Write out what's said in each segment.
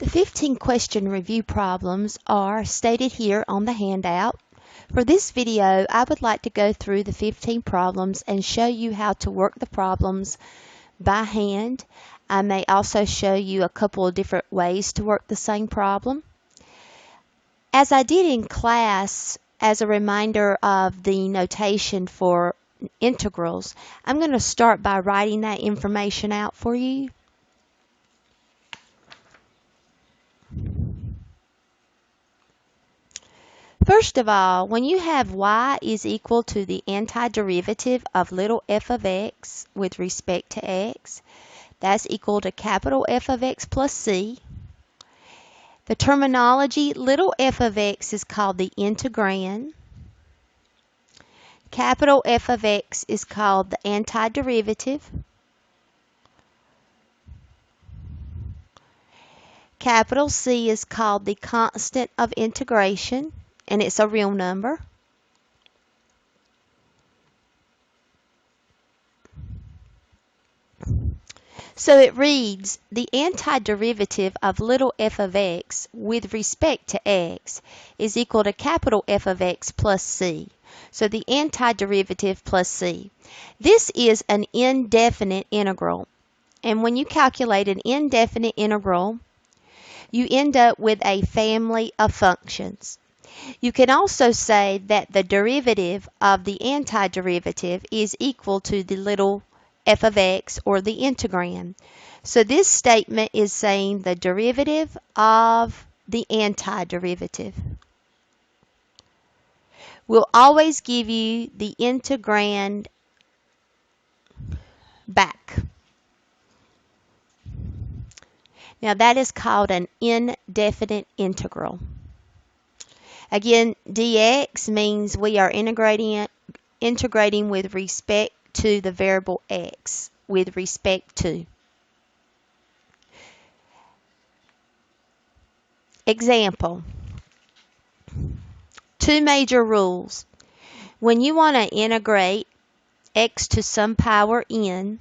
The 15 question review problems are stated here on the handout. For this video, I would like to go through the 15 problems and show you how to work the problems by hand. I may also show you a couple of different ways to work the same problem. As I did in class, as a reminder of the notation for integrals, I'm going to start by writing that information out for you. First of all, when you have y is equal to the antiderivative of little f of x with respect to x, that's equal to capital F of x plus c. The terminology little f of x is called the integrand. Capital F of x is called the antiderivative. Capital C is called the constant of integration, and it's a real number. So it reads, the antiderivative of little f of x with respect to x is equal to capital F of x plus c. So the antiderivative plus c. This is an indefinite integral. And when you calculate an indefinite integral, you end up with a family of functions. You can also say that the derivative of the antiderivative is equal to the little f of x, or the integrand. So this statement is saying the derivative of the antiderivative will always give you the integrand back. Now that is called an indefinite integral. Again, dx means we are integrating with respect to the variable x, with respect to. Example. Two major rules. When you want to integrate x to some power n,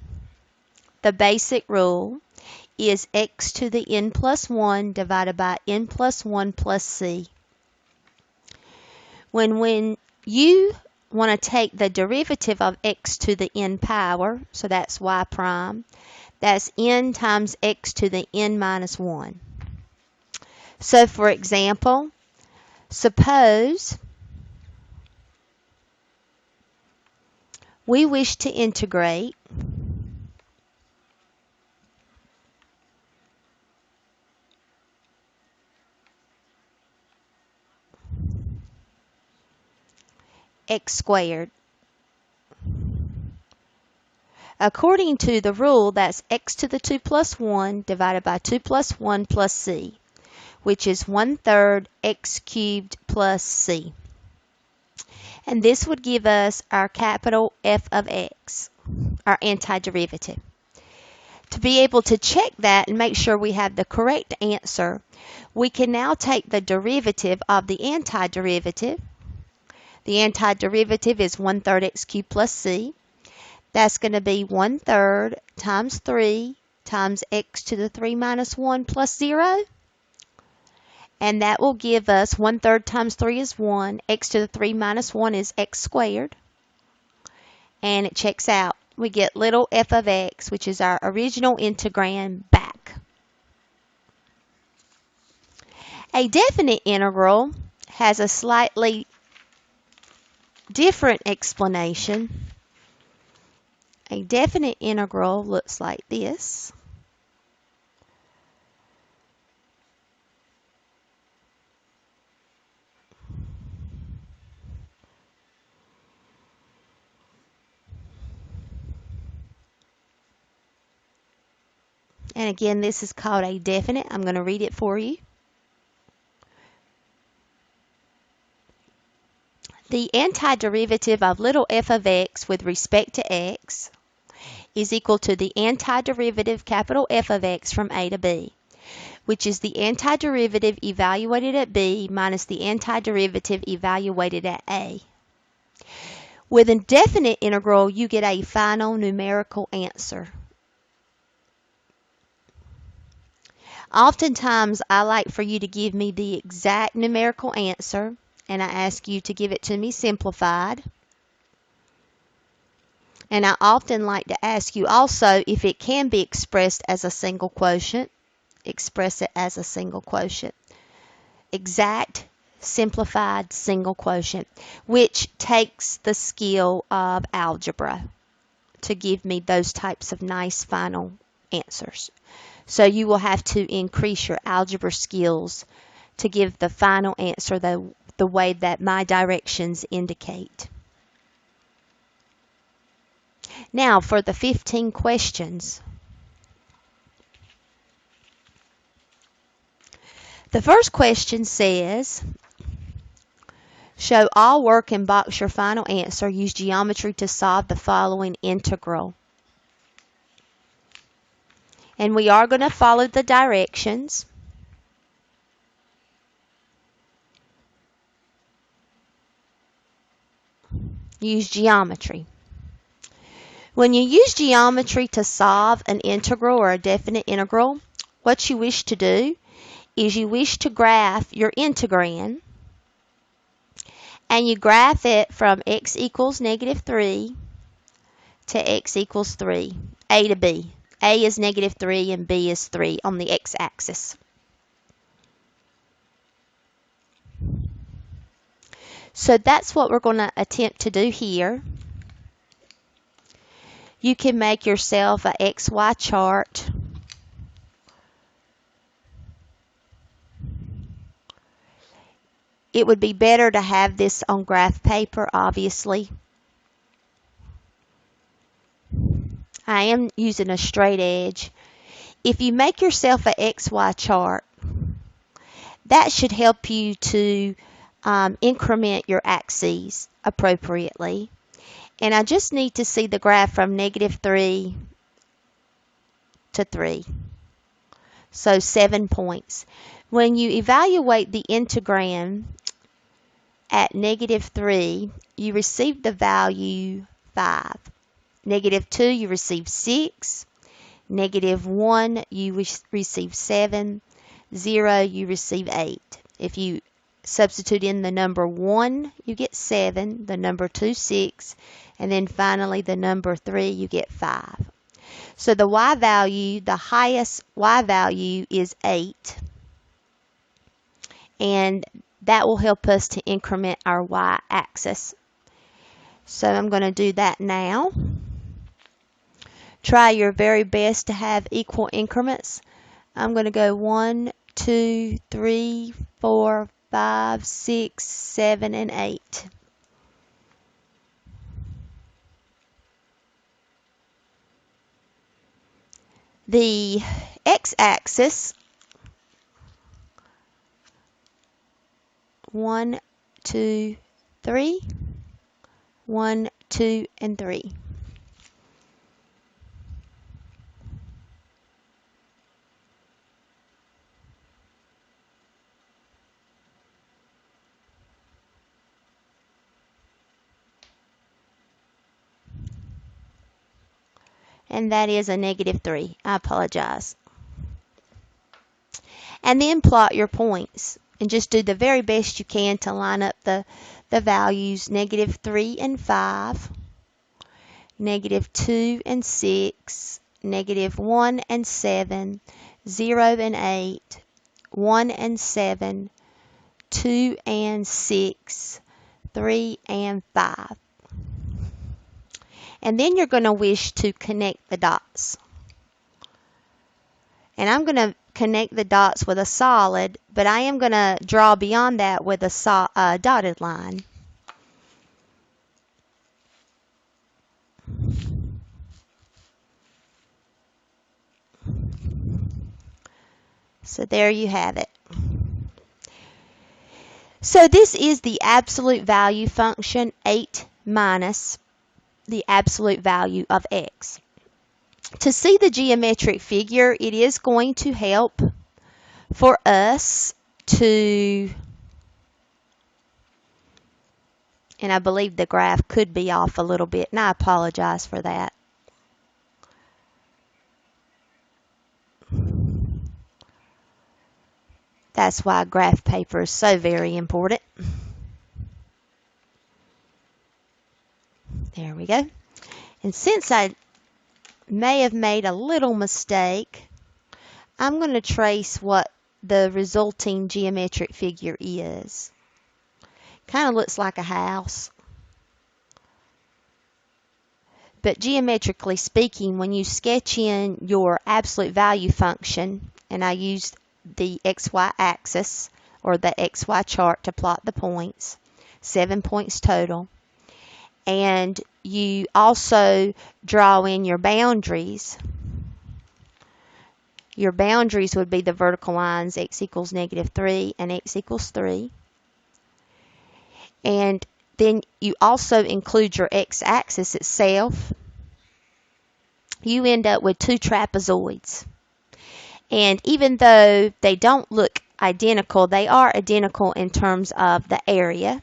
the basic rule is x to the n plus 1 divided by n plus 1 plus c. When you want to take the derivative of x to the n power, so that's y prime, that's n times x to the n minus 1. So for example, suppose we wish to integrate x squared. According to the rule, that's x to the 2 plus 1 divided by 2 plus 1 plus c, which is 1/3 x cubed plus c. And this would give us our capital F of x, our antiderivative. To be able to check that and make sure we have the correct answer, we can now take the derivative of the antiderivative. The antiderivative is 1/3 x cubed plus c. That's going to be 1/3 times 3 times x to the 3 minus 1 plus 0. And that will give us 1/3 times 3 is 1. X to the 3 minus 1 is x squared. And it checks out. We get little f of x, which is our original integrand, back. A definite integral has a slightly different explanation. A definite integral looks like this. And again, this is called a definite. I'm going to read it for you. The antiderivative of little f of x with respect to x is equal to the antiderivative capital F of x from a to b, which is the antiderivative evaluated at b minus the antiderivative evaluated at a. With a definite integral, you get a final numerical answer. Oftentimes, I like for you to give me the exact numerical answer, and I ask you to give it to me simplified. And I often like to ask you also if it can be expressed as a single quotient. Express it as a single quotient. Exact, simplified single quotient, which takes the skill of algebra to give me those types of nice final answers. So you will have to increase your algebra skills to give the final answer the way that my directions indicate. Now for the 15 questions. The first question says, show all work and box your final answer. Use geometry to solve the following integral. And we are going to follow the directions. Use geometry. When you use geometry to solve an integral or a definite integral, what you wish to do is you wish to graph your integrand, and you graph it from x equals -3 to x equals 3, a to b. A is -3 and b is 3 on the x-axis. So that's what we're going to attempt to do here. You can make yourself a XY chart. It would be better to have this on graph paper, obviously. I am using a straight edge. If you make yourself a XY chart, that should help you to increment your axes appropriately. And I just need to see the graph from -3 to 3. So 7 points. When you evaluate the integrand at -3, you receive the value 5. -2, you receive 6. -1, you receive 7. 0, you receive 8. If you substitute in the number 1, you get 7, the number 2, 6, and then finally the number 3, you get 5. So the y value, the highest y value is 8, and that will help us to increment our y-axis. So I'm going to do that now. Try your very best to have equal increments. I'm going to go 1, 2, 3, 4, 5, 6, 7, and 8. The x-axis, 1, 2, 3, 1, 2, and 3. And that is a -3. I apologize. And then plot your points and just do the very best you can to line up the values -3 and 5, -2 and 6, -1 and 7, 0 and 8, 1 and 7, 2 and 6, 3 and 5. And then you're going to wish to connect the dots. And I'm going to connect the dots with a solid, but I am going to draw beyond that with a dotted line. So there you have it. So this is the absolute value function, 8 minus the absolute value of x. To see the geometric figure, it is going to help for us to, and I believe the graph could be off a little bit, and I apologize for that. That's why graph paper is so very important. There we go. And since I may have made a little mistake, I'm going to trace what the resulting geometric figure is. Kind of looks like a house. But geometrically speaking, when you sketch in your absolute value function, and I used the XY axis or the XY chart to plot the points, 7 points total, and you also draw in your boundaries. Your boundaries would be the vertical lines x equals -3 and x equals 3. And then you also include your x-axis itself. You end up with two trapezoids. And even though they don't look identical, they are identical in terms of the area.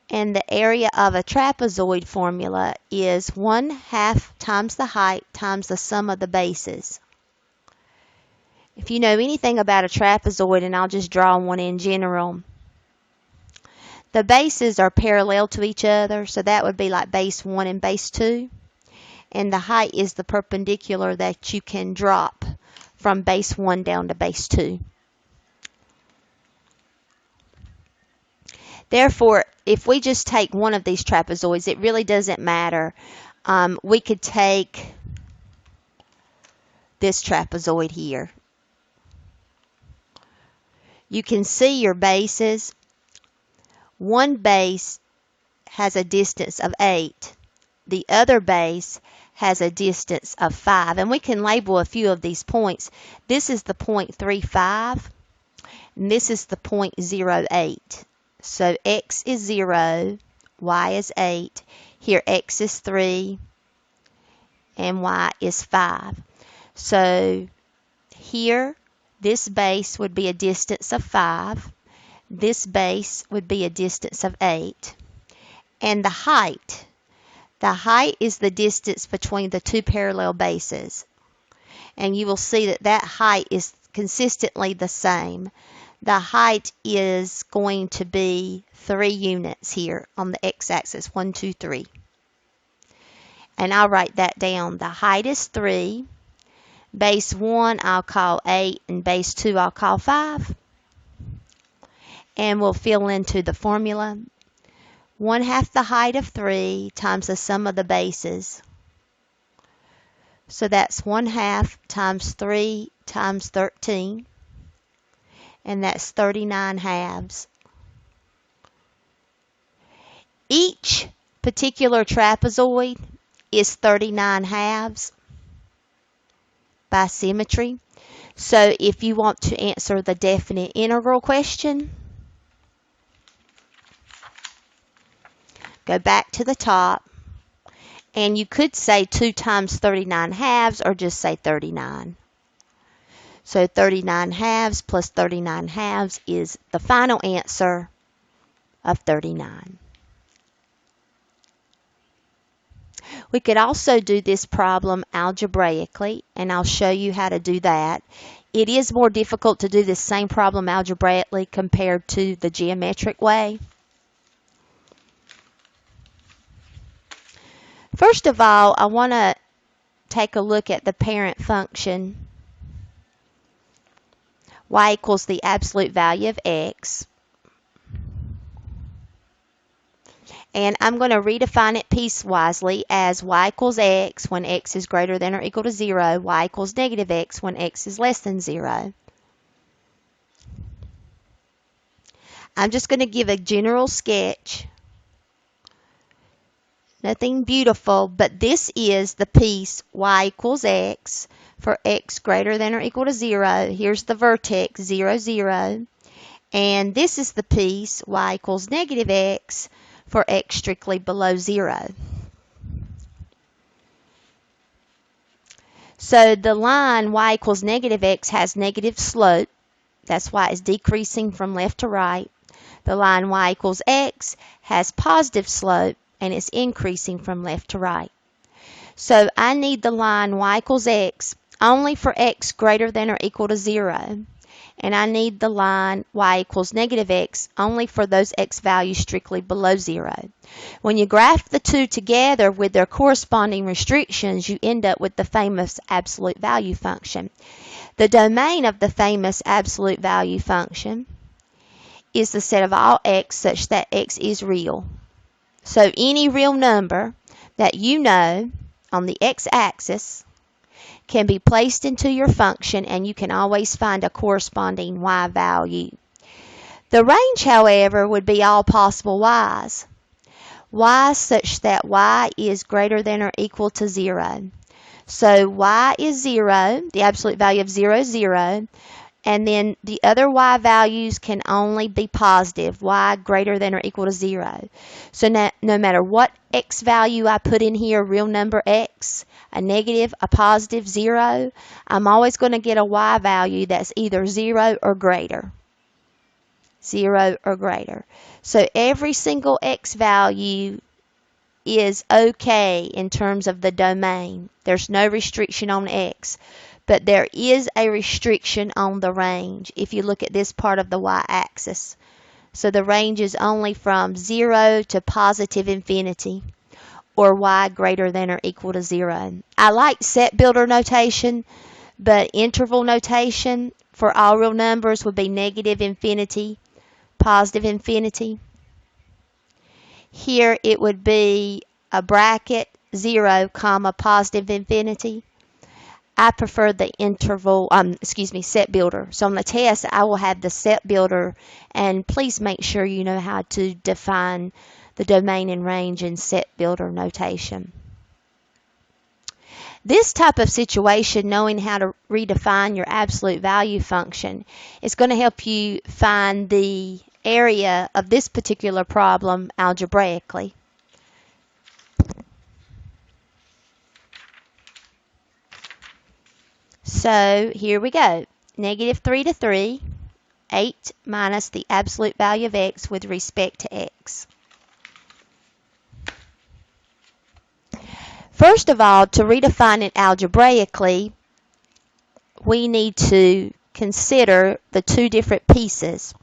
And the area of a trapezoid formula is 1/2 times the height times the sum of the bases. If you know anything about a trapezoid, and I'll just draw one in general, the bases are parallel to each other, so that would be like base 1 and base 2. And the height is the perpendicular that you can drop from base 1 down to base 2. Therefore, if we just take one of these trapezoids, it really doesn't matter. We could take this trapezoid here. You can see your bases. One base has a distance of 8. The other base has a distance of 5. And we can label a few of these points. This is the point 35, and this is the point 0.8. So x is 0, y is 8. Here x is 3, and y is 5. So here, this base would be a distance of 5. This base would be a distance of 8. And the height is the distance between the two parallel bases. And you will see that that height is consistently the same. The height is going to be 3 units here on the x-axis, 1, 2, 3. And I'll write that down. The height is 3. Base 1 I'll call 8, and base 2 I'll call 5. And we'll fill into the formula. 1/2 the height of 3 times the sum of the bases. So that's 1/2 times 3 times 13. And that's 39 halves. Each particular trapezoid is 39 halves by symmetry. So if you want to answer the definite integral question, go back to the top, and you could say 2 times 39 halves, or just say 39. So 39 halves plus 39 halves is the final answer of 39. We could also do this problem algebraically, and I'll show you how to do that. It is more difficult to do this same problem algebraically compared to the geometric way. First of all, I want to take a look at the parent function. Y equals the absolute value of x. And I'm going to redefine it piecewisely as y equals x when x is greater than or equal to 0, y equals negative x when x is less than 0. I'm just going to give a general sketch. Nothing beautiful, but this is the piece y equals x for x greater than or equal to 0. Here's the vertex, 0, 0. And this is the piece y equals negative x for x strictly below 0. So the line y equals negative x has negative slope. That's why it's decreasing from left to right. The line y equals x has positive slope, and it's increasing from left to right. So I need the line y equals x only for x greater than or equal to 0. And I need the line y equals negative x only for those x values strictly below 0. When you graph the two together with their corresponding restrictions, you end up with the famous absolute value function. The domain of the famous absolute value function is the set of all x such that x is real. So any real number that you know on the x-axis can be placed into your function, and you can always find a corresponding y value. The range, however, would be all possible y's. Y such that y is greater than or equal to 0. So y is 0, the absolute value of 0 is 0, and then the other y values can only be positive, y greater than or equal to 0. So no matter what x value I put in here, real number x, a negative, a positive, 0, I'm always going to get a y value that's either 0 or greater. 0 or greater. So every single x value is okay in terms of the domain. There's no restriction on x, but there is a restriction on the range if you look at this part of the y-axis. So the range is only from 0 to positive infinity, or y greater than or equal to 0. I like set builder notation, but interval notation for all real numbers would be negative infinity, positive infinity. Here it would be a bracket 0, comma, positive infinity. I prefer the set builder. So on the test, I will have the set builder, and please make sure you know how to define the domain and range in set builder notation. This type of situation, knowing how to redefine your absolute value function, is going to help you find the area of this particular problem algebraically. So here we go. Negative 3 to 3, 8 minus the absolute value of x with respect to x. First of all, to redefine it algebraically, we need to consider the two different pieces.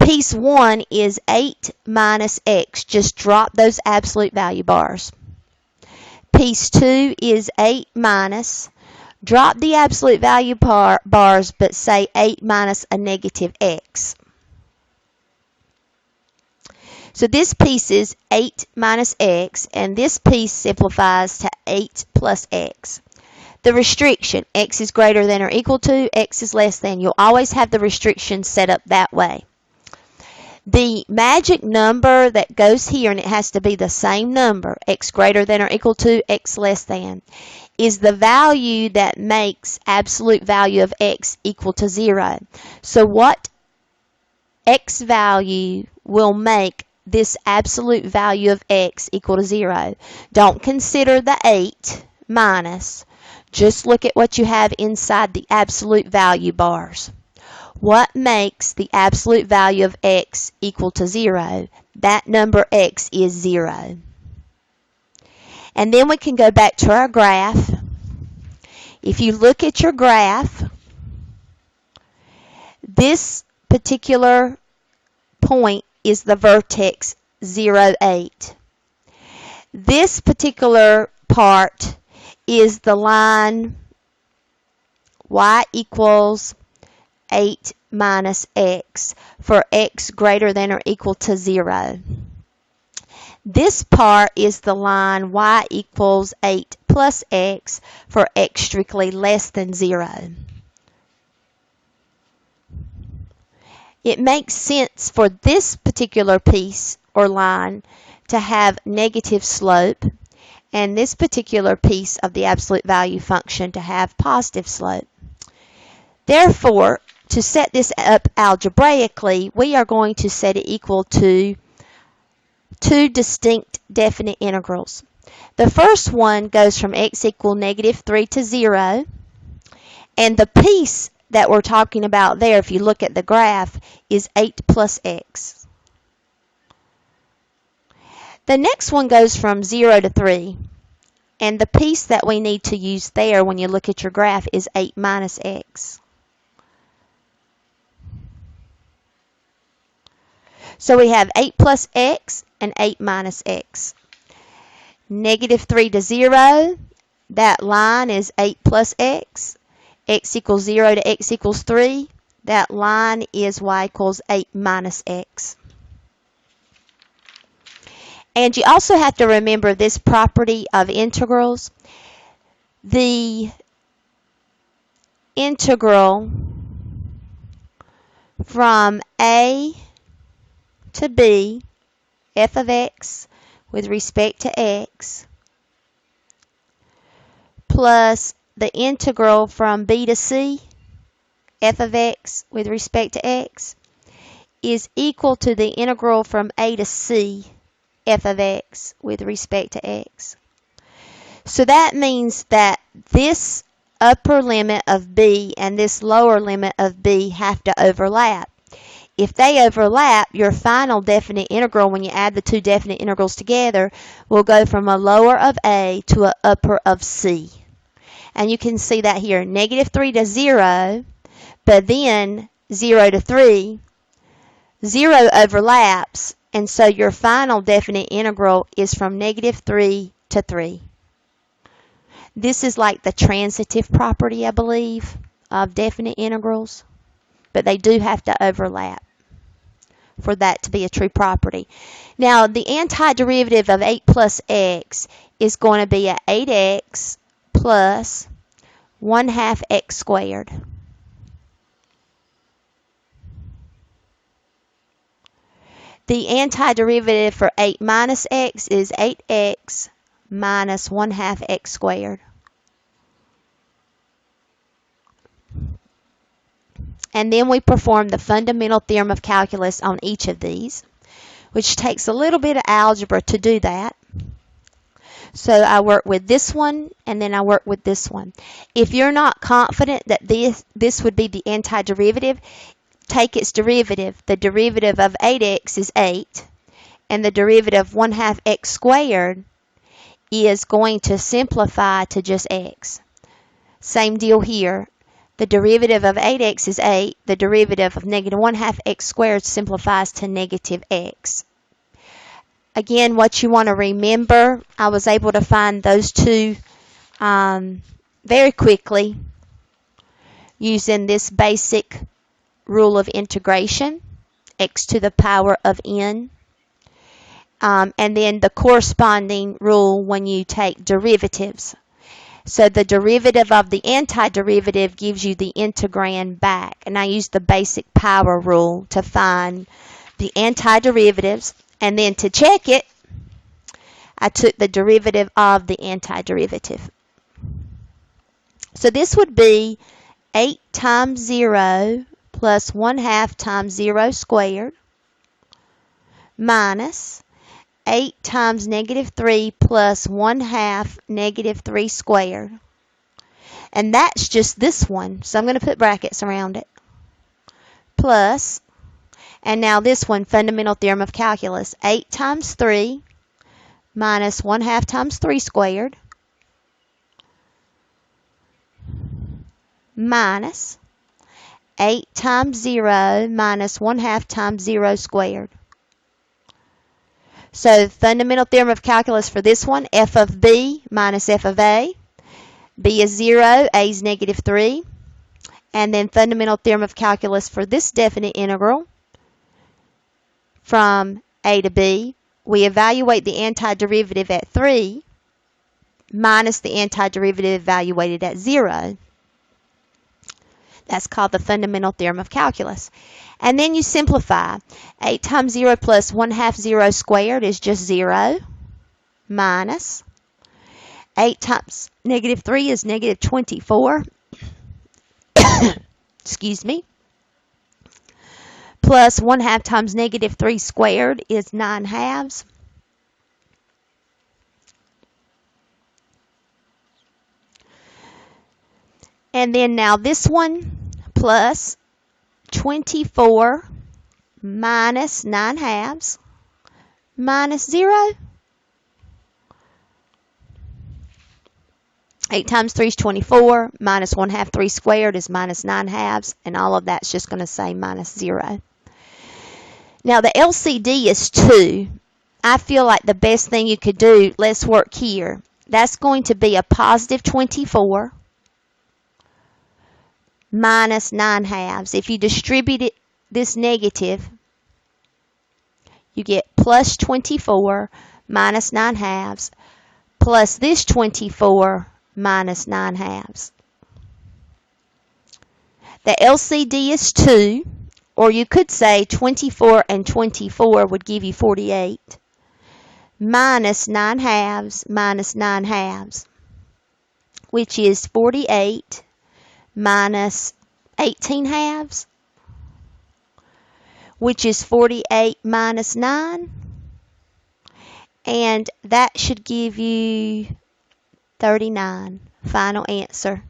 Piece 1 is 8 minus x. Just drop those absolute value bars. Piece 2 is 8 minus. Drop the absolute value bars, but say 8 minus a negative x. So this piece is 8 minus x, and this piece simplifies to 8 plus x. The restriction, x is greater than or equal to, x is less than. You'll always have the restriction set up that way. The magic number that goes here, and it has to be the same number, x greater than or equal to, x less than, is the value that makes absolute value of x equal to 0. So what x value will make this absolute value of x equal to 0? Don't consider the 8 minus. Just look at what you have inside the absolute value bars. What makes the absolute value of x equal to 0? That number x is 0. And then we can go back to our graph. If you look at your graph, this particular point is the vertex 0, 8. This particular part is the line y equals 8 minus x for x greater than or equal to 0. This part is the line y equals 8 plus x for x strictly less than 0. It makes sense for this particular piece or line to have negative slope, and this particular piece of the absolute value function to have positive slope. Therefore, to set this up algebraically, we are going to set it equal to two distinct definite integrals. The first one goes from x equal negative 3 to 0, and the piece that we're talking about there, if you look at the graph, is 8 plus x. The next one goes from 0 to 3, And the piece that we need to use there when you look at your graph is 8 minus x. So we have 8 plus x and 8 minus x. Negative 3 to 0, that line is 8 plus x. X equals 0 to x equals 3, that line is y equals 8 minus x. And you also have to remember this property of integrals. The integral from a to b, f of x with respect to x, plus the integral from b to c, f of x with respect to x, is equal to the integral from a to c, f of x with respect to x. So that means that this upper limit of b and this lower limit of b have to overlap. If they overlap, your final definite integral, when you add the two definite integrals together, will go from a lower of a to an upper of c. And you can see that here, negative 3 to 0, but then 0 to 3, 0 overlaps, and so your final definite integral is from negative 3 to 3. This is like the transitive property, I believe, of definite integrals, but they do have to overlap for that to be a true property. Now, the antiderivative of 8 plus x is going to be 8x plus 1/2 x squared. The antiderivative for 8 minus x is 8x minus 1/2 x squared. And then we perform the fundamental theorem of calculus on each of these, which takes a little bit of algebra to do that. So I work with this one, and then I work with this one. If you're not confident that this would be the antiderivative, take its derivative. The derivative of 8x is 8, and the derivative of 1/2 x squared is going to simplify to just x. Same deal here. The derivative of 8x is 8. The derivative of negative 1/2 x squared simplifies to negative x. Again, what you want to remember, I was able to find those two very quickly using this basic rule of integration, x to the power of n, and then the corresponding rule when you take derivatives. So the derivative of the antiderivative gives you the integrand back. And I use the basic power rule to find the antiderivatives. And then to check it, I took the derivative of the antiderivative. So this would be 8 times 0 plus 1/2 times 0 squared minus 8 times negative 3 plus 1/2 negative 3 squared. And that's just this one, so I'm going to put brackets around it. Plus, and now this one, fundamental theorem of calculus, 8 times 3 minus 1/2 times 3 squared minus 8 times 0 minus 1/2 times 0 squared. So fundamental theorem of calculus for this one, f of b minus f of a. b is 0, a is negative 3. And then fundamental theorem of calculus for this definite integral from a to b. We evaluate the antiderivative at 3 minus the antiderivative evaluated at 0. That's called the fundamental theorem of calculus. And then you simplify. 8 times 0 plus 1/2 0 squared is just 0 minus 8 times negative 3 is negative 24. Excuse me. Plus 1/2 times negative 3 squared is 9/2. And then now this one plus 24 minus 9/2 minus 0. 8 times 3 is 24, minus 1/2 3 squared is minus 9/2, and all of that's just going to say minus 0. Now the LCD is 2. I feel like the best thing you could do, let's work here. That's going to be a positive 24 minus 9/2. If you distribute this negative, you get plus 24 minus 9/2 plus this 24 minus 9/2. The LCD is 2, or you could say 24 and 24 would give you 48, minus 9/2 minus 9/2, which is 48 minus 18/2, which is 48 minus 9, and that should give you 39. Final answer.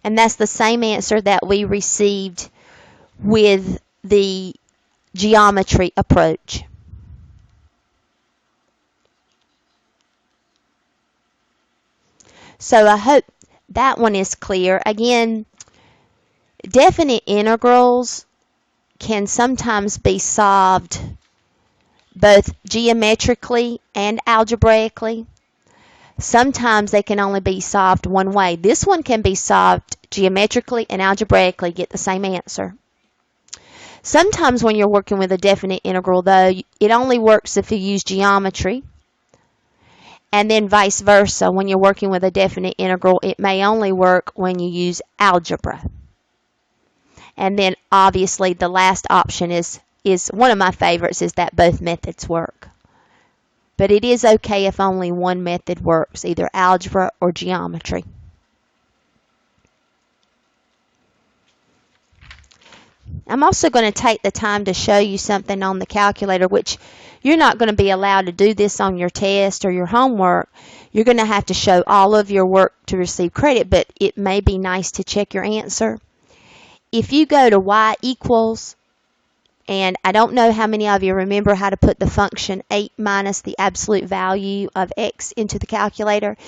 And that's the same answer that we received with the geometry approach. So I hope that one is clear. Again, definite integrals can sometimes be solved both geometrically and algebraically. Sometimes they can only be solved one way. This one can be solved geometrically and algebraically, get the same answer. Sometimes when you're working with a definite integral, though, it only works if you use geometry. And then vice versa, when you're working with a definite integral, it may only work when you use algebra. And then obviously the last option is one of my favorites, is that both methods work. But it is okay if only one method works, either algebra or geometry. I'm also going to take the time to show you something on the calculator, which you're not going to be allowed to do this on your test or your homework. You're going to have to show all of your work to receive credit, but it may be nice to check your answer. If you go to y equals, and I don't know how many of you remember how to put the function 8 minus the absolute value of x into the calculator.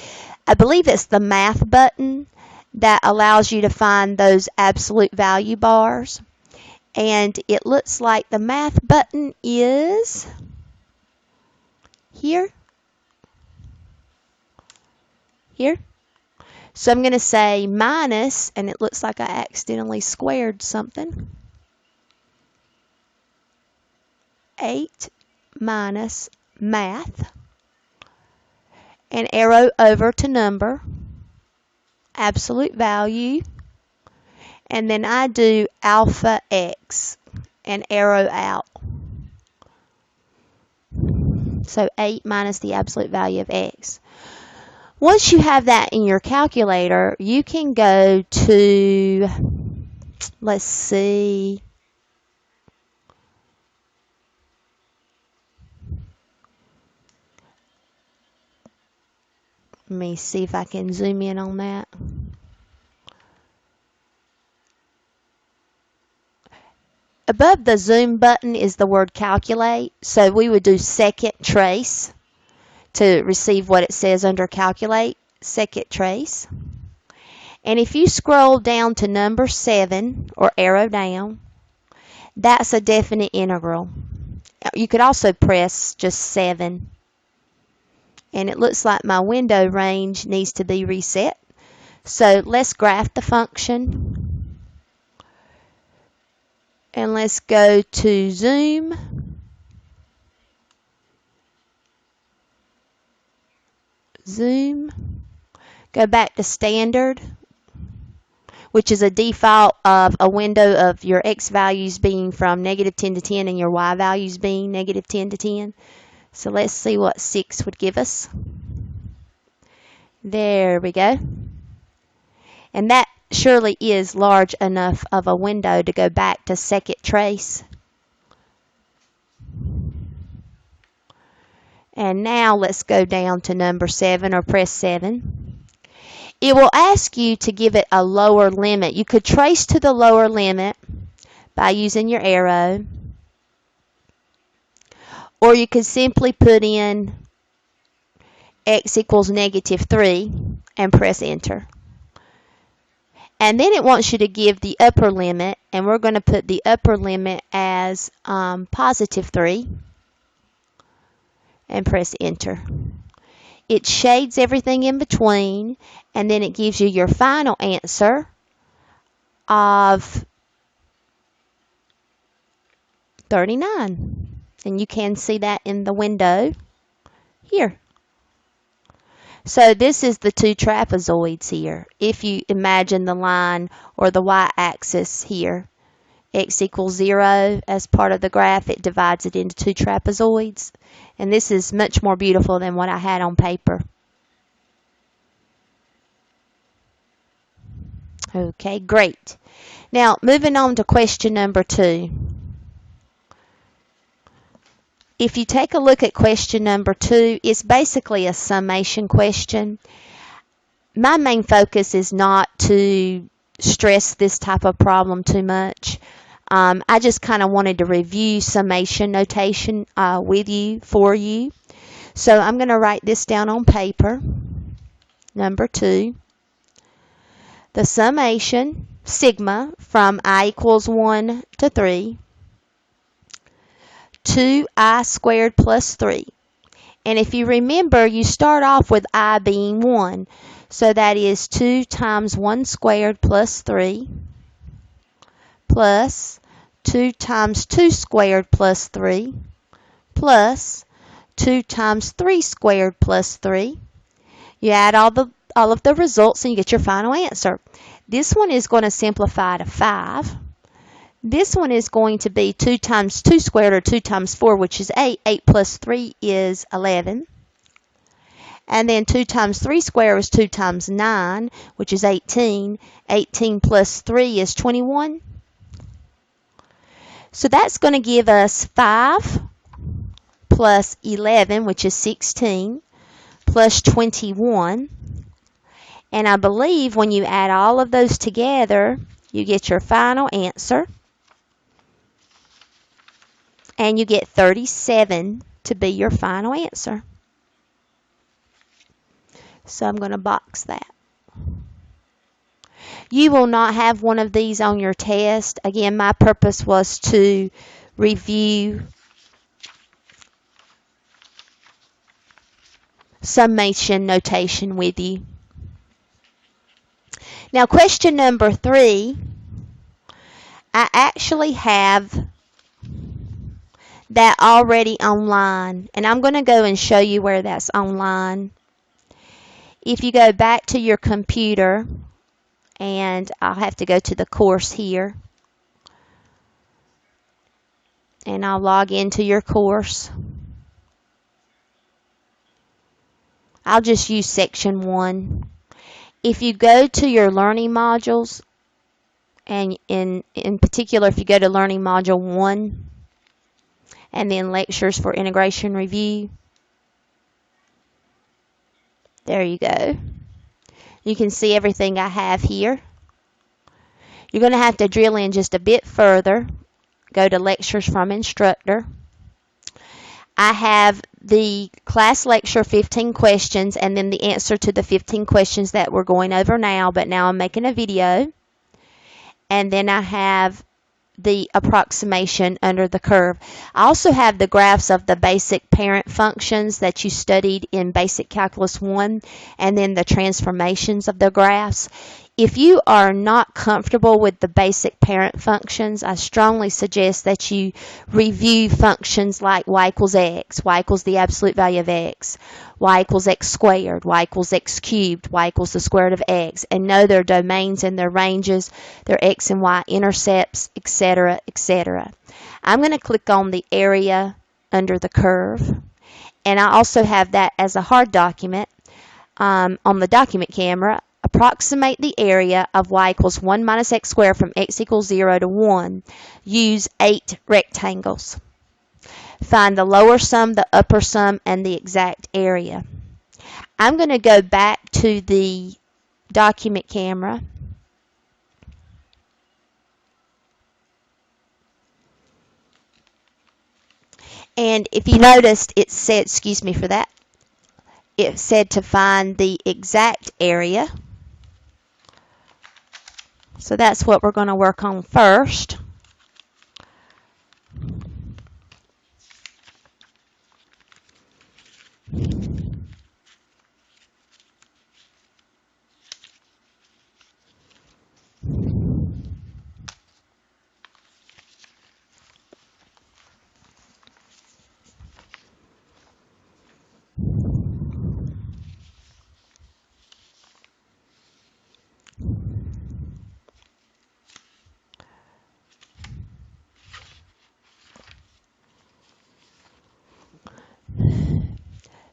I believe it's the math button that allows you to find those absolute value bars. And it looks like the math button is here. Here. So I'm going to say minus, and it looks like I accidentally squared something. 8 minus math, and arrow over to number, absolute value, and then I do alpha x and arrow out. So 8 minus the absolute value of x. Once you have that in your calculator, you can go to, let's see, let me see if I can zoom in on that. Above the zoom button is the word calculate, so we would do second trace to receive what it says under calculate, second trace. And if you scroll down to number 7, or arrow down, that's a definite integral. You could also press just 7. And it looks like my window range needs to be reset. So let's graph the function. And let's go to zoom. Zoom. Go back to standard, which is a default of a window of your x values being from -10 to 10 and your y values being -10 to 10. So let's see what 6 would give us. There we go. And that surely is large enough of a window to go back to second trace. And now let's go down to number 7, or press 7. It will ask you to give it a lower limit. You could trace to the lower limit by using your arrow, or you could simply put in x equals -3, and press enter. And then it wants you to give the upper limit, and we're going to put the upper limit as positive 3 and press enter. It shades everything in between, and then it gives you your final answer of 39. And you can see that in the window here. So this is the two trapezoids here. If you imagine the line or the y-axis here, x equals 0 as part of the graph, it divides it into two trapezoids. And this is much more beautiful than what I had on paper. Okay, great. Now, moving on to question number 2. If you take a look at question number 2, it's basically a summation question. My main focus is not to stress this type of problem too much. I just kind of wanted to review summation notation with you, for you. So I'm going to write this down on paper. Number 2. The summation, sigma, from I equals 1 to 3, 2i squared plus 3. And if you remember, you start off with I being 1. So that is 2 times 1 squared plus 3 plus 2 times 2 squared plus 3 plus 2 times 3 squared plus 3. You add all of the results and you get your final answer. This one is going to simplify to 5. This one is going to be 2 times 2 squared, or 2 times 4, which is 8. 8 plus 3 is 11. And then 2 times 3 squared is 2 times 9, which is 18. 18 plus 3 is 21. So that's going to give us 5 plus 11, which is 16, plus 21. And I believe when you add all of those together, you get your final answer. And you get 37 to be your final answer. So I'm going to box that. You will not have one of these on your test. Again, my purpose was to review summation notation with you. Now, question number 3, I actually have that already online, and I'm going to go and show you where that's online. If you go back to your computer, and I'll have to go to the course here, and I'll log into your course. I'll just use section 1. If you go to your learning modules, and in particular if you go to learning module 1, and then lectures for integration review, there you go. You can see everything I have here. You're going to have to drill in just a bit further. Go to lectures from instructor. I have the class lecture 15 questions and then the answer to the 15 questions that we're going over now, but now I'm making a video. And then I have the approximation under the curve. I also have the graphs of the basic parent functions that you studied in Basic Calculus 1, and then the transformations of the graphs. If you are not comfortable with the basic parent functions, I strongly suggest that you review functions like y equals x, y equals the absolute value of x, y equals x squared, y equals x cubed, y equals the square root of x, and know their domains and their ranges, their x and y intercepts, etc., etc. I'm going to click on the area under the curve, and I also have that as a hard document on the document camera. Approximate the area of y equals 1 minus x squared from x equals 0 to 1. Use 8 rectangles. Find the lower sum, the upper sum, and the exact area. I'm going to go back to the document camera. And if you noticed, it said, excuse me for that, it said to find the exact area. So that's what we're going to work on first.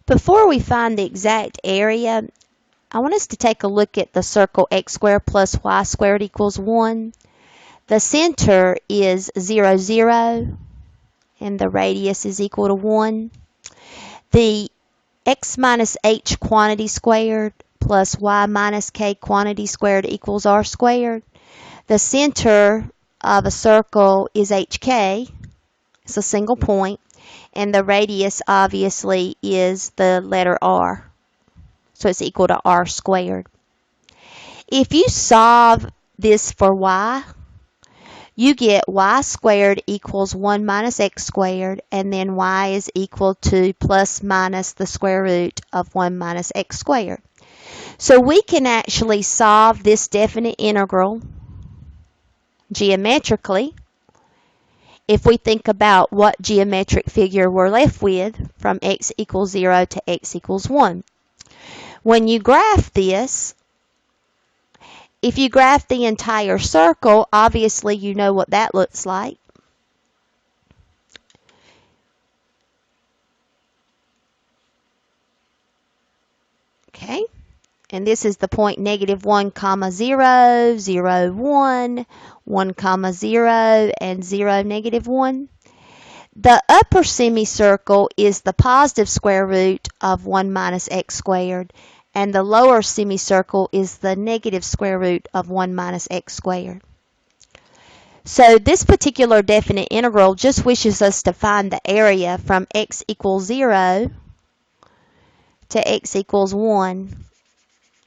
Before we find the exact area, I want us to take a look at the circle x squared plus y squared equals 1. The center is 0, 0, and the radius is equal to 1. The x minus h quantity squared plus y minus k quantity squared equals r squared. The center of a circle is hk. It's a single point. And the radius obviously is the letter r. So it's equal to r squared. If you solve this for y, you get y squared equals 1 minus x squared, and then y is equal to plus minus the square root of 1 minus x squared. So we can actually solve this definite integral geometrically if we think about what geometric figure we're left with from x equals 0 to x equals 1. When you graph this, if you graph the entire circle, obviously you know what that looks like. Okay, and this is the point negative 1 comma 0, 0, 1, 1 comma 0, and 0 negative 1. The upper semicircle is the positive square root of 1 minus x squared, and the lower semicircle is the negative square root of 1 minus x squared. So this particular definite integral just wishes us to find the area from x equals 0 to x equals 1.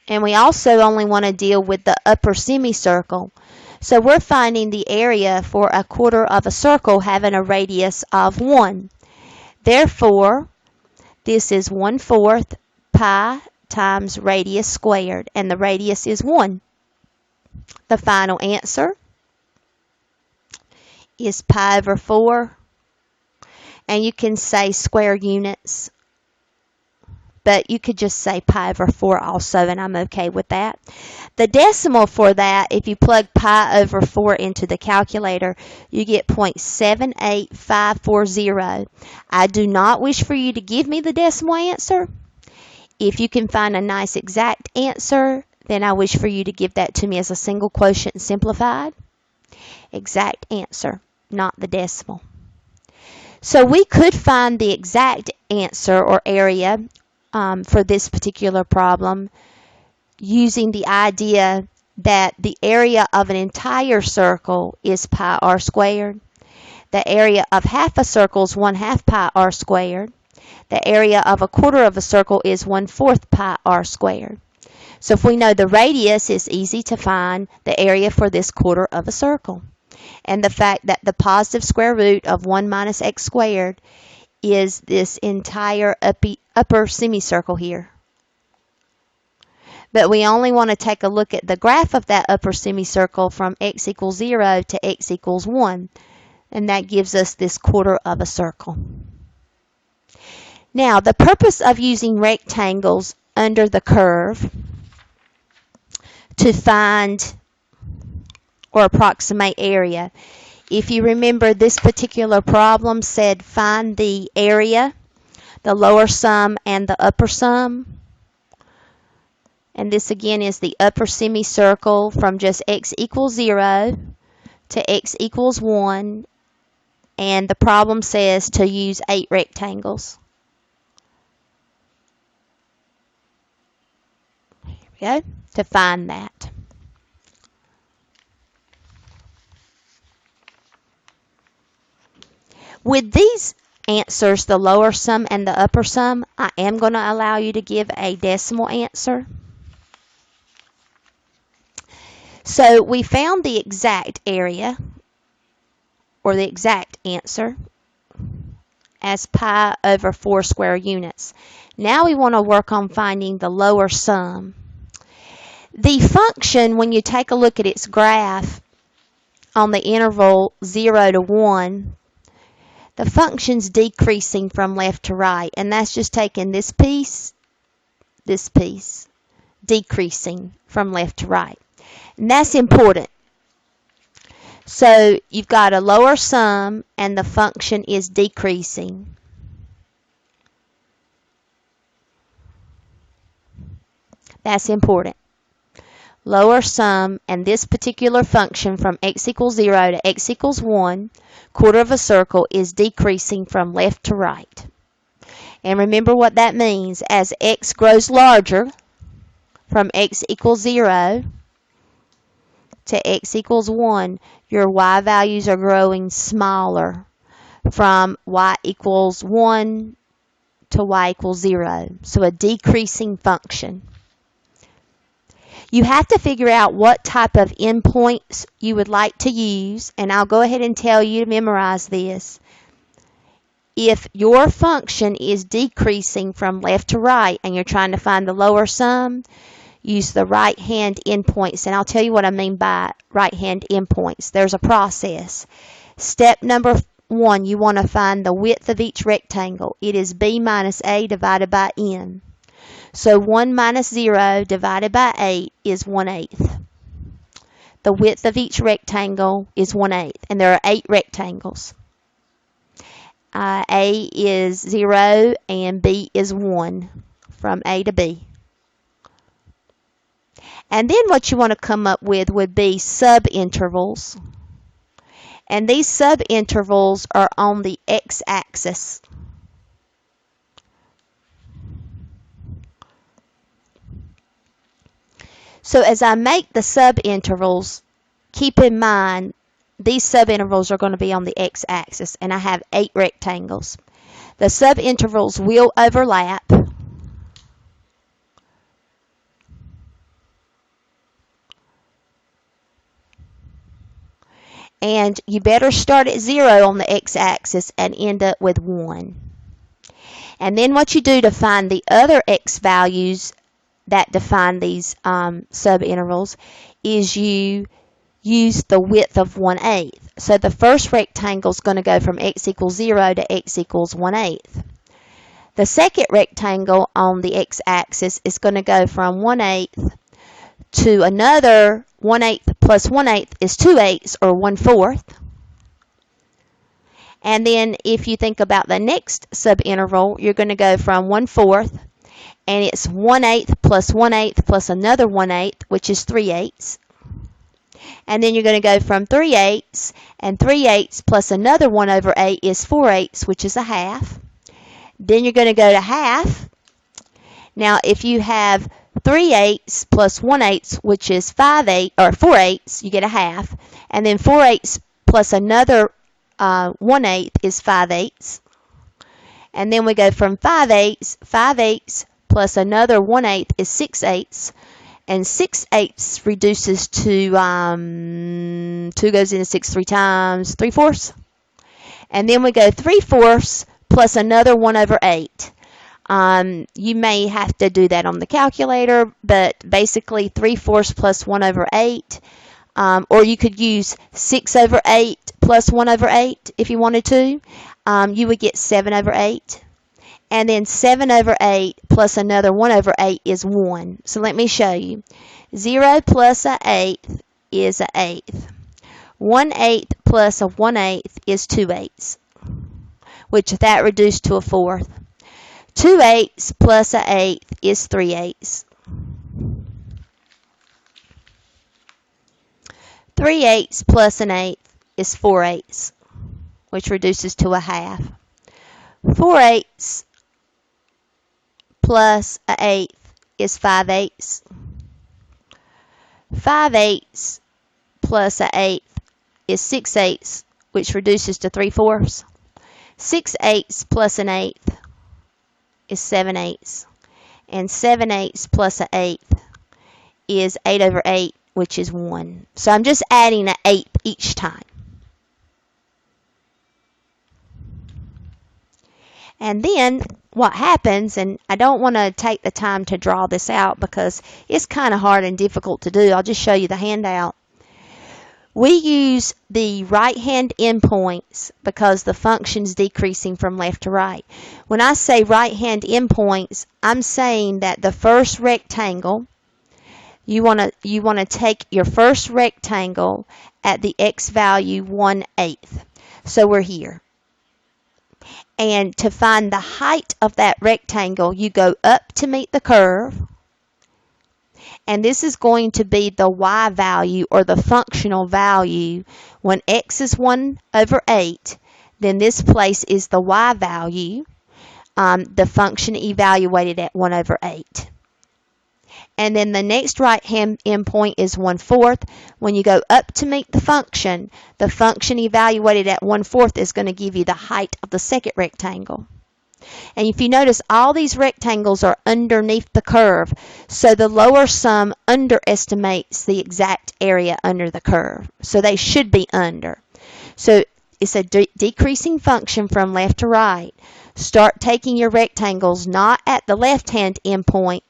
And we also only want to deal with the upper semicircle. So we're finding the area for a quarter of a circle having a radius of 1. Therefore, this is 1/4 pi times radius squared, and the radius is 1. The final answer is pi over 4, and you can say square units, but you could just say pi over 4 also, and I'm okay with that. The decimal for that, if you plug pi over 4 into the calculator, you get 0.78540. I do not wish for you to give me the decimal answer. If you can find a nice exact answer, then I wish for you to give that to me as a single quotient simplified. Exact answer, not the decimal. So we could find the exact answer or area for this particular problem using the idea that the area of an entire circle is pi r squared. The area of half a circle is 1/2 pi r squared. The area of a quarter of a circle is 1/4 pi r squared. So if we know the radius, it's easy to find the area for this quarter of a circle. And the fact that the positive square root of 1 minus x squared is this entire upper semicircle here. But we only want to take a look at the graph of that upper semicircle from x equals 0 to x equals 1. And that gives us this quarter of a circle. Now, the purpose of using rectangles under the curve to find or approximate area. If you remember, this particular problem said find the area, the lower sum, and the upper sum. And this again is the upper semicircle from just x equals 0 to x equals 1. And the problem says to use 8 rectangles. Here we go, to find that. With these answers the lower sum and the upper sum, I am going to allow you to give a decimal answer. So we found the exact area, or the exact answer, as pi over 4 square units. Now we want to work on finding the lower sum. The function, when you take a look at its graph on the interval 0 to 1, the function's decreasing from left to right, and that's just taking this piece, decreasing from left to right. And that's important. So you've got a lower sum and the function is decreasing. That's important. Lower sum and this particular function from x equals 0 to x equals 1, quarter of a circle, is decreasing from left to right. And remember what that means. As x grows larger, from x equals 0 to x equals 1, your y values are growing smaller from y equals 1 to y equals 0. So a decreasing function. You have to figure out what type of endpoints you would like to use, and I'll go ahead and tell you to memorize this. If your function is decreasing from left to right and you're trying to find the lower sum, use the right-hand endpoints, and I'll tell you what I mean by right-hand endpoints. There's a process. Step number 1, you want to find the width of each rectangle. It is b minus a divided by n. So 1 minus 0 divided by 8 is 1/8. The width of each rectangle is 1/8, and there are 8 rectangles. A is 0 and B is 1 from A to B. And then what you want to come up with would be subintervals. And these subintervals are on the x-axis. So as I make the subintervals, keep in mind these subintervals are going to be on the x-axis, and I have 8 rectangles. The subintervals will overlap. And you better start at 0 on the x-axis and end up with 1. And then what you do to find the other x values that define these subintervals is you use the width of 1/8. So the first rectangle is going to go from x equals 0 to x equals 1/8. The second rectangle on the x-axis is going to go from 1/8 to another 1/8 plus 1/8 is 2/8 or 1/4. And then if you think about the next subinterval, you're going to go from 1/4, and it's 1/8 plus 1/8 plus another 1/8, which is 3/8. And then you're going to go from 3/8, and 3/8 plus another 1/8 is 4/8, which is a half. Then you're going to go to half. Now, if you have 3/8 plus 1/8, which is 5/8 or 4/8, you get a half. And then 4/8 plus another 1/8 is 5/8. And then we go from 5/8, 5/8 plus another 1/8 is 6/8. And 6/8 reduces to 2 goes into 6 3 times, 3/4. And then we go 3/4 plus another 1/8. You may have to do that on the calculator, but basically 3/4 plus 1/8, or you could use 6/8 plus 1/8 if you wanted to. You would get 7/8. And then 7/8 plus another 1/8 is 1. So let me show you. 0 plus an eighth is an eighth. 1/8 plus a 1/8 is 2/8, which that reduced to a fourth. 2/8 plus an eighth is 3/8. 3/8 plus an eighth is 4/8, which reduces to a half. 4/8 plus an eighth is 5/8. 5/8 plus an eighth is 6/8, which reduces to 3/4. 6/8 plus an eighth is 7/8. And 7/8 plus an eighth is 8/8, which is 1. So I'm just adding an eighth each time. And then what happens, and I don't want to take the time to draw this out because it's kind of hard and difficult to do. I'll just show you the handout. We use the right-hand endpoints because the function's decreasing from left to right. When I say right-hand endpoints, I'm saying that the first rectangle, you want to take your first rectangle at the x value 1/8. So we're here. And to find the height of that rectangle, you go up to meet the curve. And this is going to be the y value, or the functional value. When x is 1/8, then this place is the y value, the function evaluated at 1/8. And then the next right-hand endpoint is 1/4. When you go up to meet the function evaluated at 1/4 is going to give you the height of the second rectangle. And if you notice, all these rectangles are underneath the curve, so the lower sum underestimates the exact area under the curve. So they should be under. So it's a decreasing function from left to right. Start taking your rectangles not at the left-hand endpoint.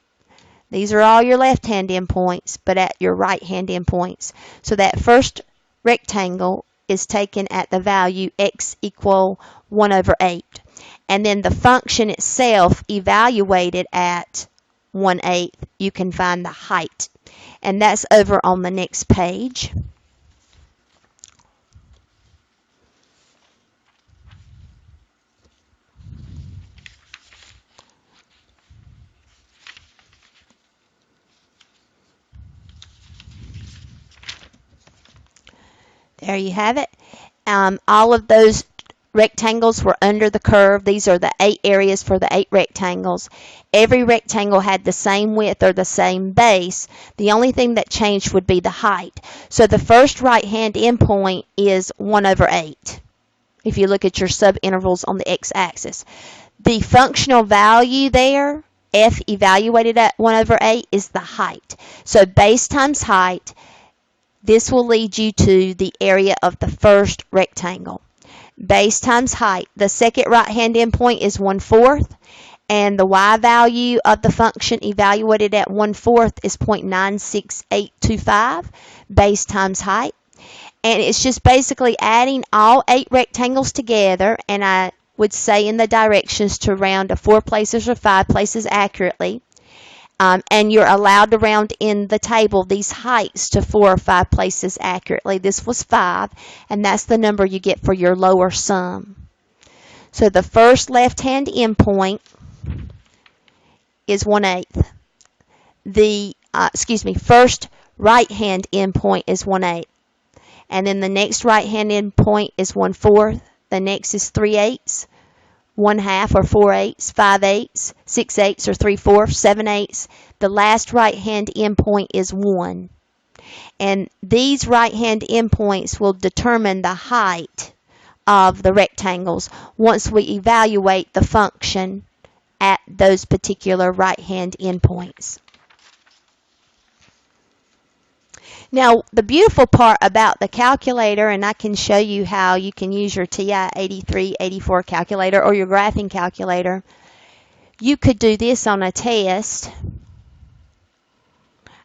These are all your left-hand endpoints, but at your right-hand endpoints. So that first rectangle is taken at the value x equal 1/8. And then the function itself evaluated at 1/8, you can find the height. And that's over on the next page. There you have it. All of those rectangles were under the curve. These are the 8 areas for the 8 rectangles. Every rectangle had the same width or the same base. The only thing that changed would be the height. So the first right-hand endpoint is 1/8. If you look at your subintervals on the x-axis. The functional value there, f evaluated at 1/8, is the height. So base times height, this will lead you to the area of the first rectangle. Base times height. The second right-hand endpoint is 1/4, and the y value of the function evaluated at 1/4 is 0.96825, base times height. And it's just basically adding all 8 rectangles together, and I would say in the directions to round to 4 places or 5 places accurately. And you're allowed to round in the table these heights to 4 or 5 places accurately. This was 5, and that's the number you get for your lower sum. So the first left-hand endpoint is 1/8. The first right-hand endpoint is 1/8. And then the next right-hand endpoint is 1/4. The next is 3/8. 1/2 or 4/8, 5/8, 6/8 or 3/4, 7/8. The last right-hand endpoint is 1. And these right-hand endpoints will determine the height of the rectangles once we evaluate the function at those particular right-hand endpoints. Now, the beautiful part about the calculator, and I can show you how you can use your TI-8384 calculator or your graphing calculator. You could do this on a test.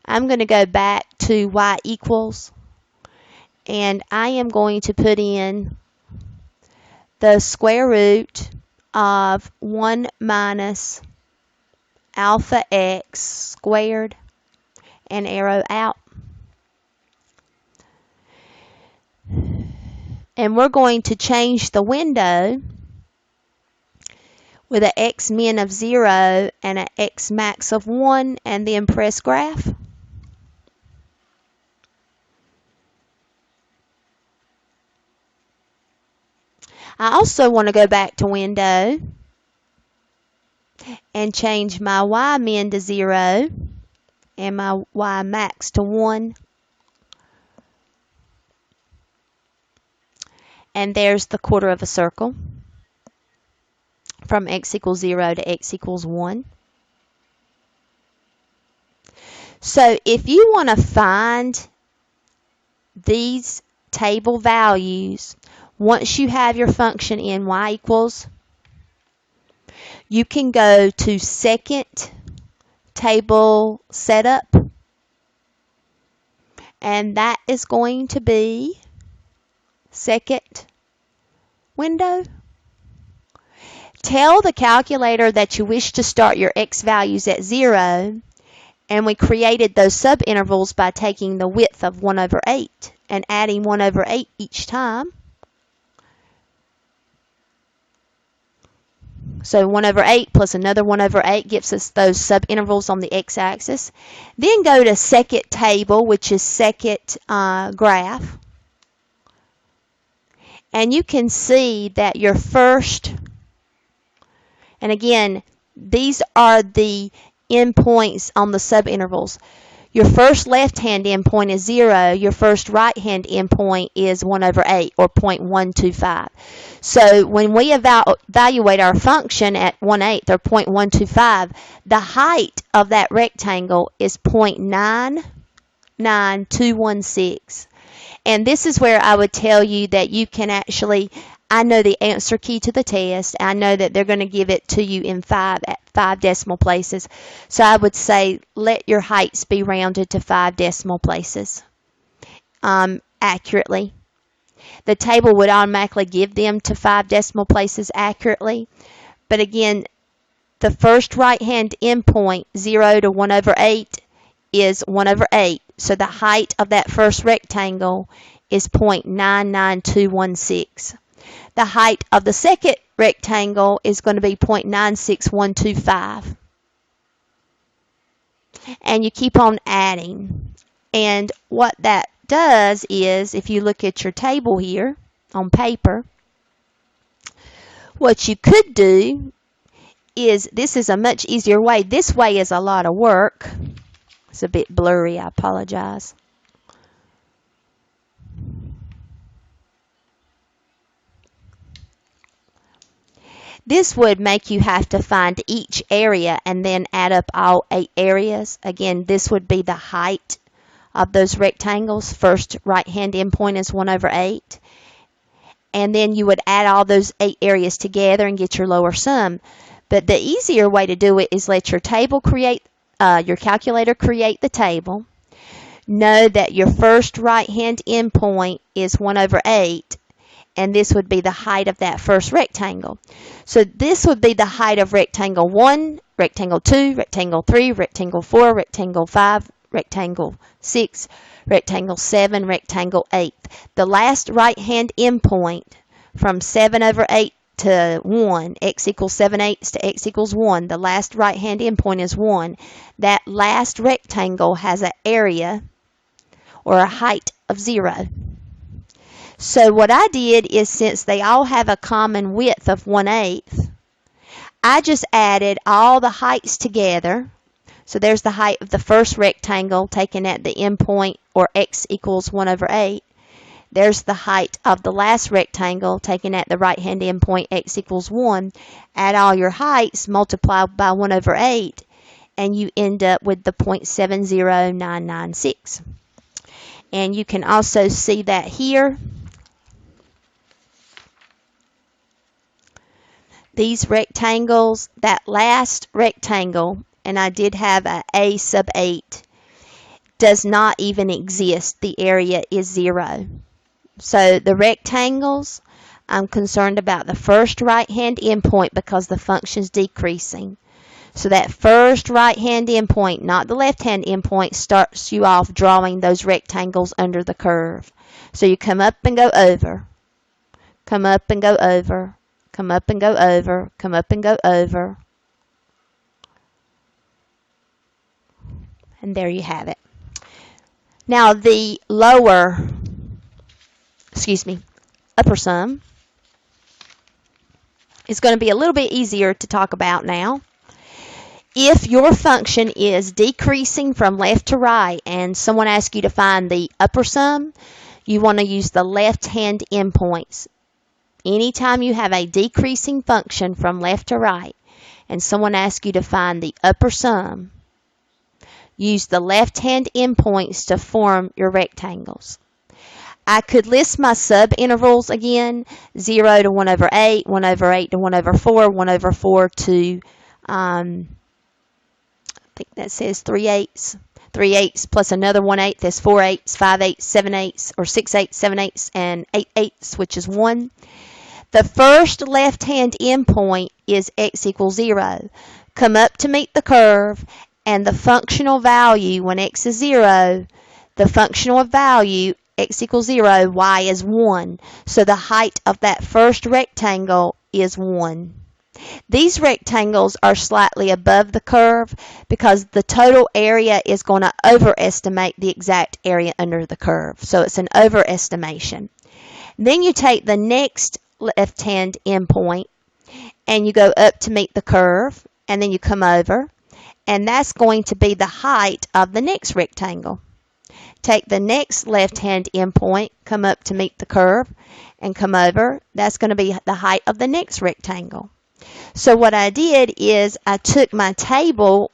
I'm going to go back to y equals, and I am going to put in the square root of 1 minus alpha x squared and arrow out. And we're going to change the window with an x min of 0 and an x max of 1, and then press graph. I also want to go back to window and change my y min to 0 and my y max to 1. And there's the quarter of a circle. from x equals 0 to x equals 1. So if you want to find these table values, once you have your function in y equals, you can go to second table setup, and that is going to be second window. Tell the calculator that you wish to start your x values at 0, and we created those subintervals by taking the width of 1 over 8 and adding 1 over 8 each time. So 1 over 8 plus another 1 over 8 gives us those subintervals on the x-axis. Then go to second table, which is second graph. And you can see that your first, and again, these are the endpoints on the subintervals. Your first left-hand endpoint is 0. Your first right-hand endpoint is 1 over 8, or 0.125. So when we evaluate our function at 1/8, or 0.125, the height of that rectangle is 0.99216. And this is where I would tell you that you can actually, I know the answer key to the test. I know that they're going to give it to you in 5 decimal places. So I would say let your heights be rounded to 5 decimal places accurately. The table would automatically give them to 5 decimal places accurately. But again, the first right-hand endpoint, 0 to 1 over 8, is 1 over 8. So the height of that first rectangle is 0.99216. The height of the second rectangle is going to be 0.96125. And you keep on adding. And what that does is, if you look at your table here on paper, what you could do is, this is a much easier way. This way is a lot of work. It's a bit blurry, I apologize. This would make you have to find each area and then add up all 8 areas. Again, this would be the height of those rectangles. First right-hand endpoint is 1 over 8. And then you would add all those 8 areas together and get your lower sum. But the easier way to do it is let your table create, your calculator create the table. Know that your first right-hand endpoint is 1 over 8. And this would be the height of that first rectangle. So this would be the height of rectangle 1, rectangle 2, rectangle 3, rectangle 4, rectangle 5, rectangle 6, rectangle 7, rectangle 8. The last right-hand endpoint from 7 over 8 to 1, x equals 7/8 to x equals 1, the last right-hand endpoint is 1. That last rectangle has an area or a height of 0. So what I did is, since they all have a common width of 1/8, I just added all the heights together. So there's the height of the first rectangle taken at the endpoint, or x equals 1 over 8. There's the height of the last rectangle taken at the right-hand endpoint, x equals 1. Add all your heights, multiply by 1 over 8, and you end up with the 0.70996. And you can also see that here. These rectangles, that last rectangle, and I did have a sub 8, does not even exist. The area is 0. So the rectangles, I'm concerned about the first right-hand endpoint because the function's decreasing. So that first right-hand endpoint, not the left-hand endpoint, starts you off drawing those rectangles under the curve. So you come up and go over, come up and go over, come up and go over, come up and go over. And there you have it. Now the upper sum is going to be a little bit easier to talk about now. If your function is decreasing from left to right and someone asks you to find the upper sum, you want to use the left-hand endpoints anytime you have a decreasing function from left to right and someone asks you to find the upper sum, use the left-hand endpoints to form your rectangles. I could list my subintervals again, 0 to 1 over 8, 1 over 8 to 1 over 4, 1 over 4 to, I think that says 3/8. 3/8 plus another 1/8 is 4/8, 5/8, 7/8, or 6/8, 7/8, and 8/8, which is 1. The first left-hand endpoint is x equals 0. Come up to meet the curve, and the functional value when x is 0, the functional value x equals 0, y is 1. So the height of that first rectangle is 1. These rectangles are slightly above the curve because the total area is going to overestimate the exact area under the curve. So it's an overestimation. Then you take the next left-hand endpoint and you go up to meet the curve, and then you come over, and that's going to be the height of the next rectangle. Take the next left-hand endpoint, come up to meet the curve, and come over. That's going to be the height of the next rectangle. So what I did is I took my table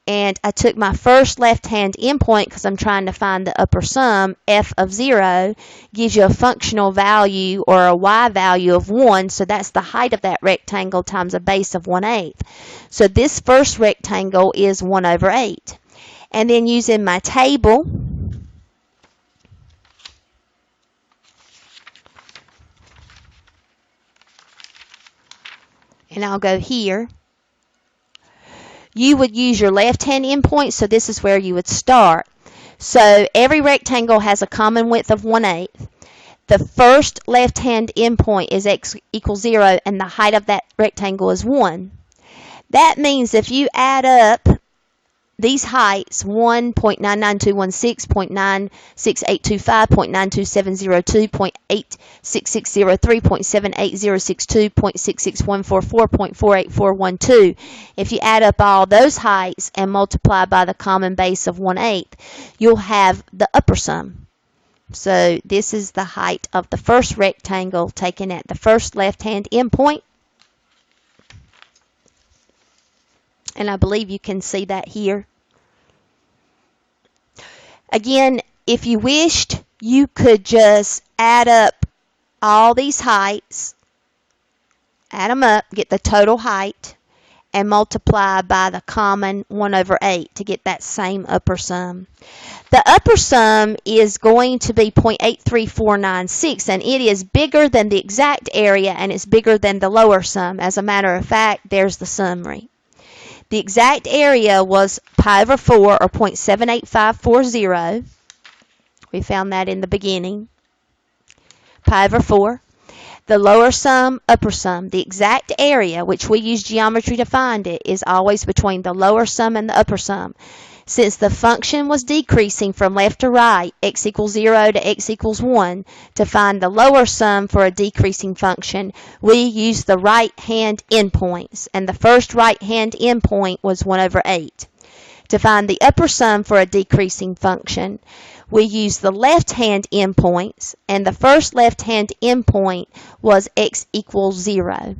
and I took my first left-hand endpoint because I'm trying to find the upper sum. F of 0 gives you a functional value or a y value of 1, so that's the height of that rectangle times a base of 1/8. So this first rectangle is 1 over 8. And then using my table, and I'll go here, you would use your left-hand endpoint, so this is where you would start. So every rectangle has a common width of 1/8. The first left-hand endpoint is x equals 0, and the height of that rectangle is 1. That means if you add up these heights, 1.99216, 0.96825, 0.92702, 0.86603, 0.78062, 0.66144, 0.48412. If you add up all those heights and multiply by the common base of 1/8, you'll have the upper sum. So this is the height of the first rectangle taken at the first left-hand endpoint. And I believe you can see that here. Again, if you wished, you could just add up all these heights, add them up, get the total height, and multiply by the common 1 over 8 to get that same upper sum. The upper sum is going to be 0.83496, and it is bigger than the exact area, and it's bigger than the lower sum. As a matter of fact, there's the summary. The exact area was pi over 4, or 0.78540. We found that in the beginning. Pi over 4. The lower sum, upper sum. The exact area, which we use geometry to find it, is always between the lower sum and the upper sum. Since the function was decreasing from left to right, x equals 0 to x equals 1, to find the lower sum for a decreasing function, we used the right-hand endpoints, and the first right-hand endpoint was 1 over 8. To find the upper sum for a decreasing function, we used the left-hand endpoints, and the first left-hand endpoint was x equals 0.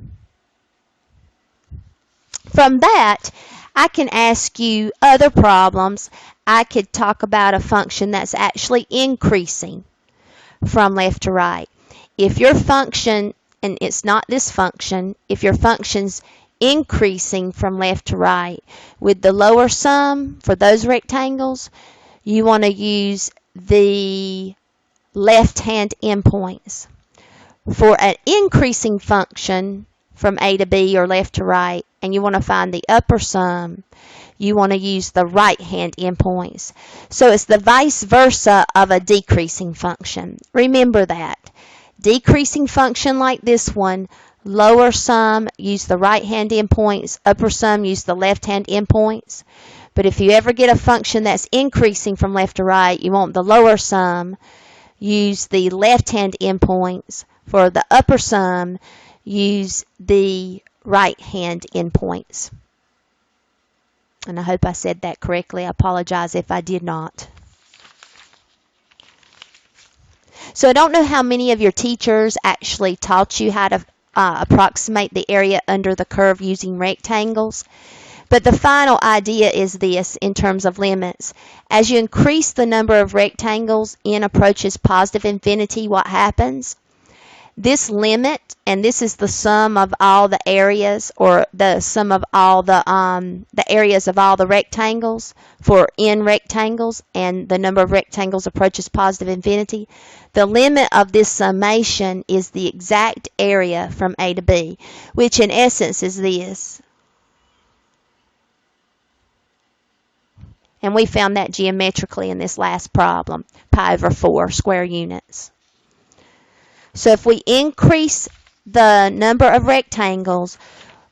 From that, I can ask you other problems. I could talk about a function that's actually increasing from left to right. If your function, and it's not this function, if your function's increasing from left to right with the lower sum for those rectangles, you want to use the left-hand endpoints. For an increasing function from A to B or left to right, and you want to find the upper sum, you want to use the right-hand endpoints. So it's the vice versa of a decreasing function. Remember that. Decreasing function like this one, lower sum, use the right-hand endpoints, upper sum, use the left-hand endpoints. But if you ever get a function that's increasing from left to right, you want the lower sum, use the left-hand endpoints. For the upper sum, use the right-hand endpoints. And I hope I said that correctly. I apologize if I did not. So I don't know how many of your teachers actually taught you how to approximate the area under the curve using rectangles. But the final idea is this in terms of limits. As you increase the number of rectangles, n approaches positive infinity, what happens? This limit, and this is the sum of all the areas, or the sum of all the areas of all the rectangles for n rectangles, and the number of rectangles approaches positive infinity. The limit of this summation is the exact area from A to B, which in essence is this. And we found that geometrically in this last problem, pi over 4 square units. So if we increase the number of rectangles,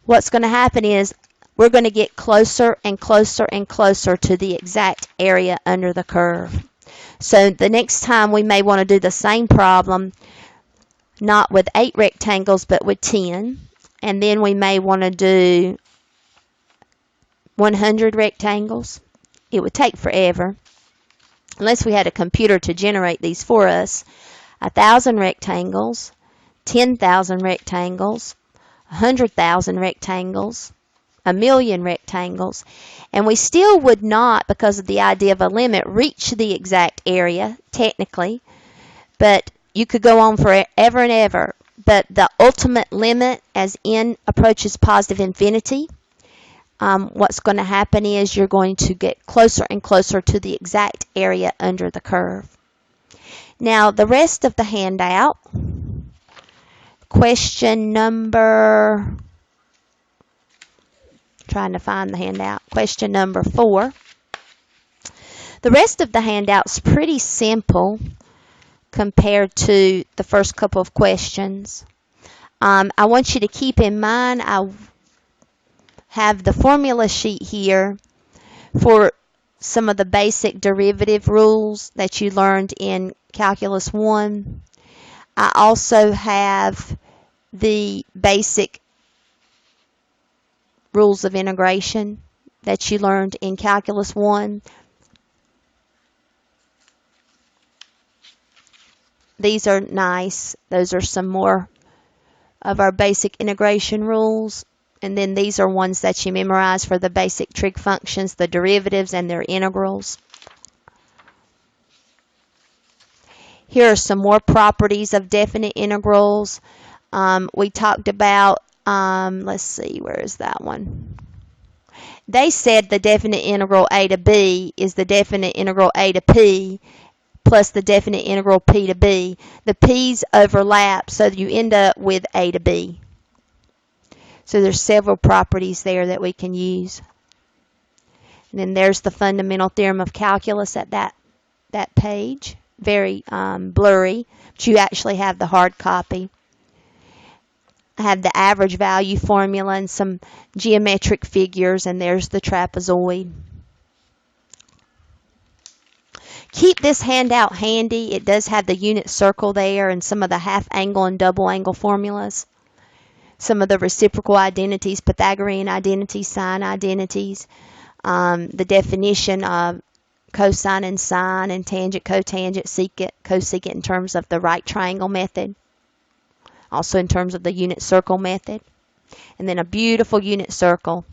what's going to happen is we're going to get closer and closer and closer to the exact area under the curve. So the next time we may want to do the same problem, not with 8 rectangles, but with 10. And then we may want to do 100 rectangles. It would take forever, unless we had a computer to generate these for us. 1,000 rectangles, 10,000 rectangles, 100,000 rectangles, 1,000,000 rectangles, and we still would not, because of the idea of a limit, reach the exact area, technically, but you could go on forever and ever. But the ultimate limit, as n approaches positive infinity, what's going to happen is you're going to get closer and closer to the exact area under the curve. Now, the rest of the handout, question number, trying to find the handout, question number 4. The rest of the handout's pretty simple compared to the first couple of questions. I want you to keep in mind, I have the formula sheet here for some of the basic derivative rules that you learned in Calculus 1. I also have the basic rules of integration that you learned in Calculus 1. These are nice. Those are some more of our basic integration rules. And then these are ones that you memorize for the basic trig functions, the derivatives, and their integrals. Here are some more properties of definite integrals. We talked about, let's see, where is that one? They said the definite integral a to b is the definite integral a to p plus the definite integral p to b. The p's overlap, so you end up with a to b. So there's several properties there that we can use. And then there's the fundamental theorem of calculus at that page. Very blurry, but you actually have the hard copy. I have the average value formula and some geometric figures, and there's the trapezoid. Keep this handout handy. It does have the unit circle there and some of the half angle and double angle formulas. Some of the reciprocal identities, Pythagorean identities, sine identities, the definition of cosine and sine, and tangent, cotangent, secant, cosecant in terms of the right triangle method. Also in terms of the unit circle method. And then a beautiful unit circle.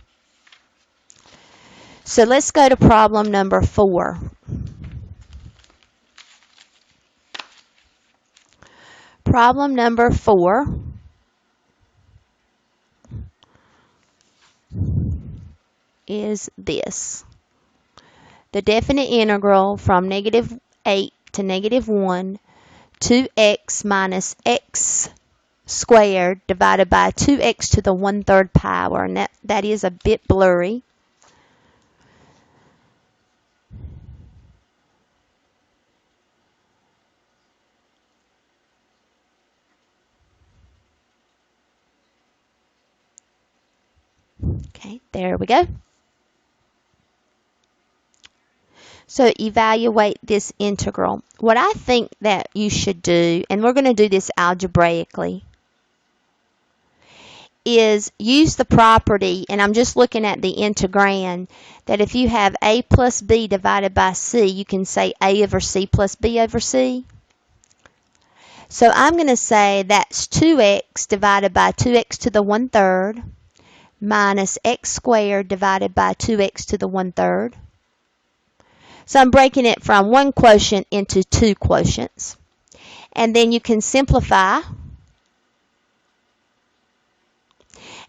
So let's go to problem number 4. Problem number 4 is this. The definite integral from -8 to -1, 2x minus x squared divided by 2x to the 1/3 power. And that is a bit blurry. Okay, there we go. So evaluate this integral. What I think that you should do, and we're going to do this algebraically, is use the property, and I'm just looking at the integrand, that if you have a plus b divided by c, you can say a over c plus b over c. So I'm going to say that's 2x divided by 2x to the 1/3 minus x squared divided by 2x to the 1/3. So I'm breaking it from one quotient into two quotients. And then you can simplify,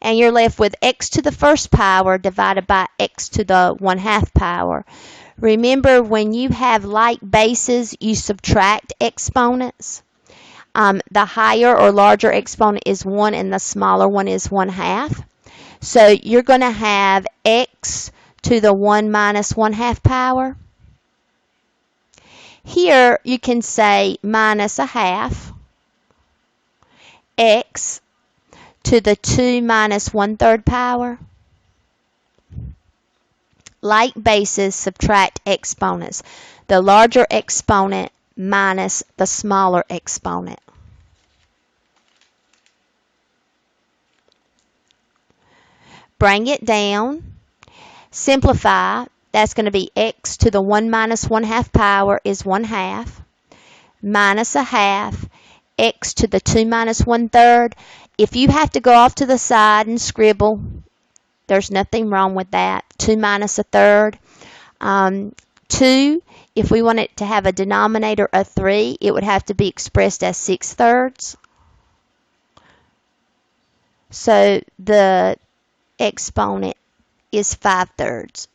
and you're left with x to the first power divided by x to the 1/2 power. Remember, when you have like bases, you subtract exponents. The higher or larger exponent is 1 and the smaller one is 1/2. So you're going to have x to the 1 minus 1/2 power. Here you can say minus 1/2 x to the 2 minus 1/3 power. Like bases subtract exponents. The larger exponent minus the smaller exponent. Bring it down. Simplify. That's going to be x to the 1 minus 1/2 power is 1/2 minus 1/2 x to the 2 minus 1/3. If you have to go off to the side and scribble, there's nothing wrong with that. 2 minus 1/3. 2, if we want it to have a denominator of 3, it would have to be expressed as 6/3. So the exponent is 5/3.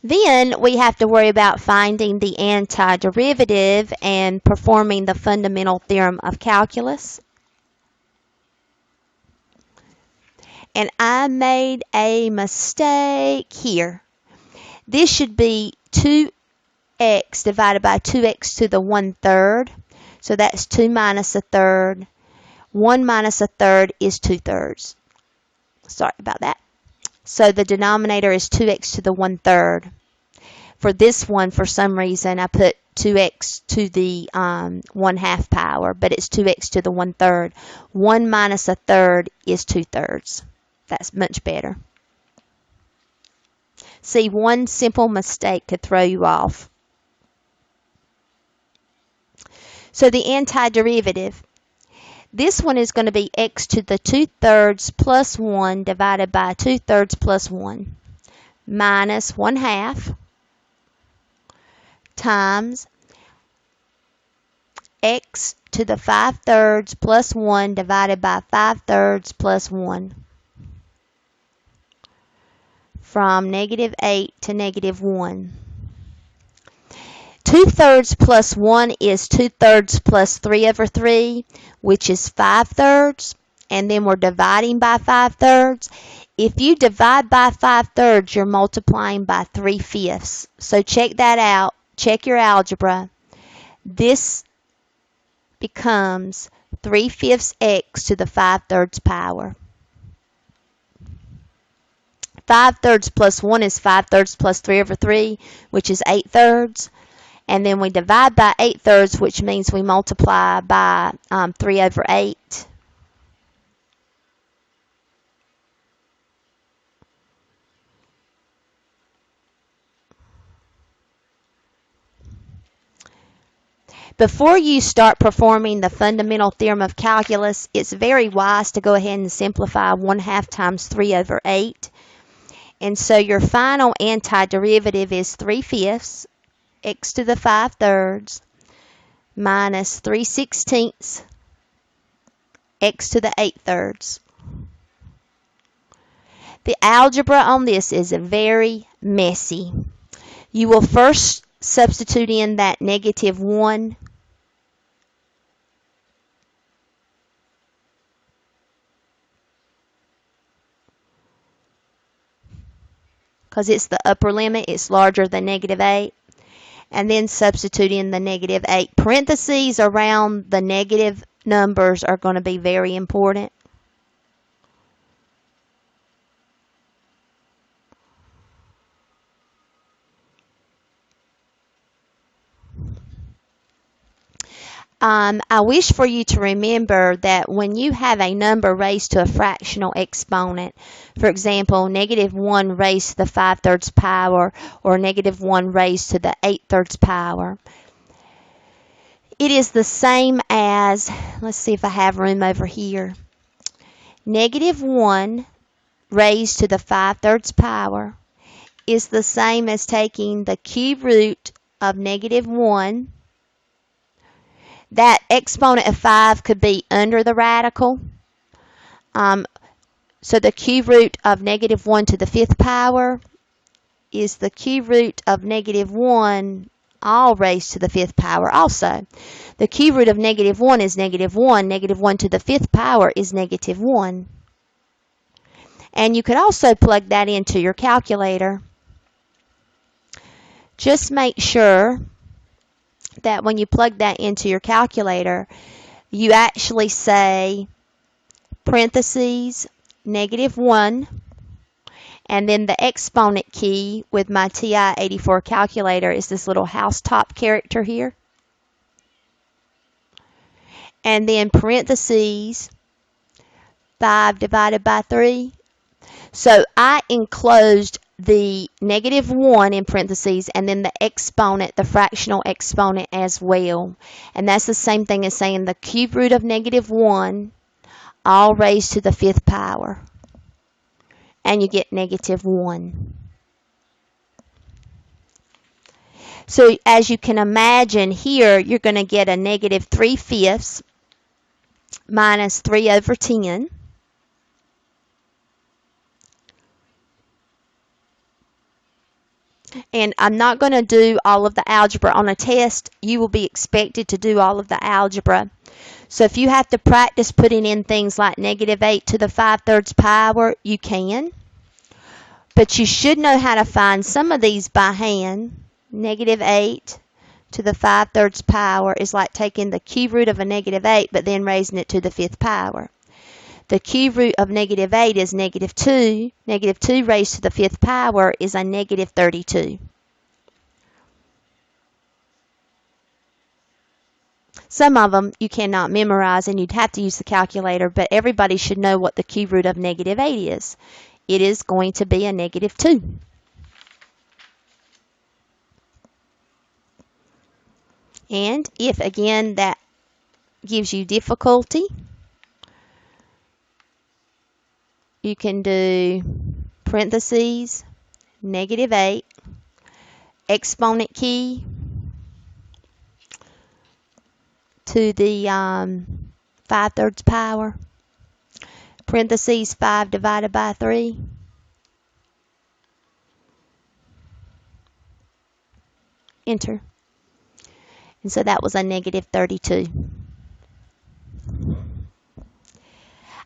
Then we have to worry about finding the antiderivative and performing the fundamental theorem of calculus. And I made a mistake here. This should be 2x divided by 2x to the 1/3. So that's 2 minus 1/3. 1 minus 1/3 is 2/3. Sorry about that. So the denominator is 2x to the 1/3. For this one, for some reason, I put 2x to the 1/2 power, but it's 2x to the 1/3. 1 minus 1/3 is 2/3. That's much better. See, one simple mistake could throw you off. So the antiderivative. This one is going to be x to the 2/3 plus 1 divided by 2/3 plus 1 minus 1/2 times x to the 5/3 plus 1 divided by 5/3 plus 1 from -8 to -1. 2/3 plus 1 is 2/3 plus 3/3, which is 5/3, and then we're dividing by 5/3. If you divide by 5/3, you're multiplying by 3/5. So check that out. Check your algebra. This becomes 3/5 x to the 5/3 power. 5/3 plus 1 is 5/3 plus 3/3, which is 8/3. And then we divide by 8/3, which means we multiply by 3/8. Before you start performing the fundamental theorem of calculus, it's very wise to go ahead and simplify 1/2 times 3/8. And so your final antiderivative is 3/5 x to the 5/3 minus 3/16 x to the 8/3. The algebra on this is very messy. You will first substitute in that -1. Because it's the upper limit, it's larger than -8. And then substitute in the -8. Parentheses around the negative numbers are going to be very important. I wish for you to remember that when you have a number raised to a fractional exponent, for example, -1 raised to the 5/3 power or -1 raised to the 8/3 power, it is the same as, let's see if I have room over here. Negative 1 raised to the 5/3 power is the same as taking the cube root of negative 1. That exponent of 5 could be under the radical. So the cube root of negative 1 to the 5th power is the cube root of negative 1 all raised to the 5th power also. The cube root of negative 1 is negative 1. Negative 1 to the 5th power is negative 1. And you could also plug that into your calculator. Just make sure that when you plug that into your calculator, you actually say parentheses negative 1, and then the exponent key with my TI-84 calculator is this little housetop character here. And then parentheses 5 divided by 3. So I enclosed the negative 1 in parentheses and then the exponent, the fractional exponent as well. And that's the same thing as saying the cube root of negative 1 all raised to the 5th power. And you get negative 1. So as you can imagine here, you're going to get a negative 3/5 minus 3 over 10. And I'm not going to do all of the algebra on a test. You will be expected to do all of the algebra. So if you have to practice putting in things like negative 8 to the 5/3 power, you can. But you should know how to find some of these by hand. Negative 8 to the 5/3 power is like taking the cube root of a negative 8 but then raising it to the 5th power. The cube root of negative 8 is negative 2. Negative 2 raised to the 5th power is a negative 32. Some of them you cannot memorize and you'd have to use the calculator, but everybody should know what the cube root of negative 8 is. It is going to be a negative 2. And if, again, that gives you difficulty, you can do parentheses, negative 8, exponent key to the 5/3 power, parentheses 5 divided by 3, enter. And so that was a negative 32.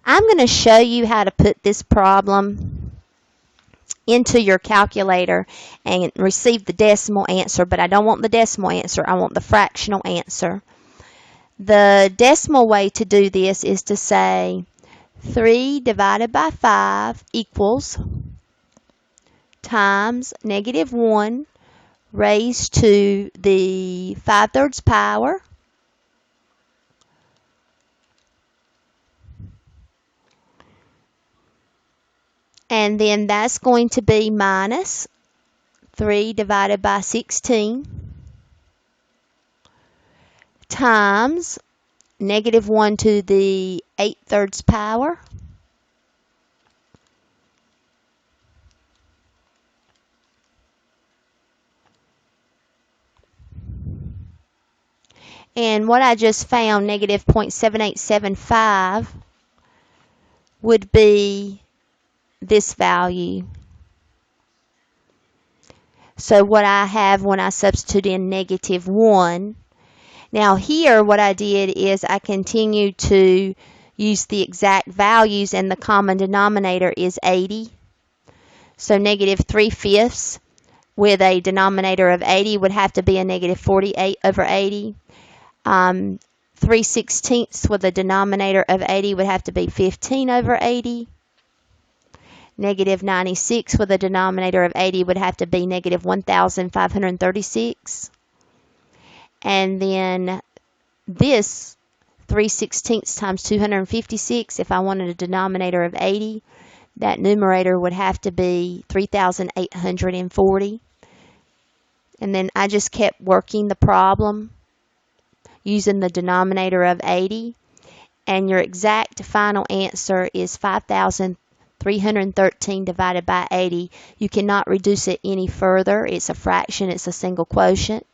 I'm going to show you how to put this problem into your calculator and receive the decimal answer, but I don't want the decimal answer, I want the fractional answer. The decimal way to do this is to say 3 divided by 5 equals times negative 1 raised to the 5/3 power and then that's going to be minus 3 divided by 16 times negative 1 to the 8/3 power and what I just found, negative 0.7875, would be this value. So what I have when I substitute in negative 1. Now here what I did is I continued to use the exact values and the common denominator is 80. So negative 3/5 with a denominator of 80 would have to be a negative 48 over 80. 3/16 with a denominator of 80 would have to be 15 over 80. Negative 96 with a denominator of 80 would have to be negative 1,536. And then this 3/16 times 256, if I wanted a denominator of 80, that numerator would have to be 3,840. And then I just kept working the problem. using the denominator of 80. And your exact final answer is 5,313 divided by 80. You cannot reduce it any further. It's a fraction. It's a single quotient.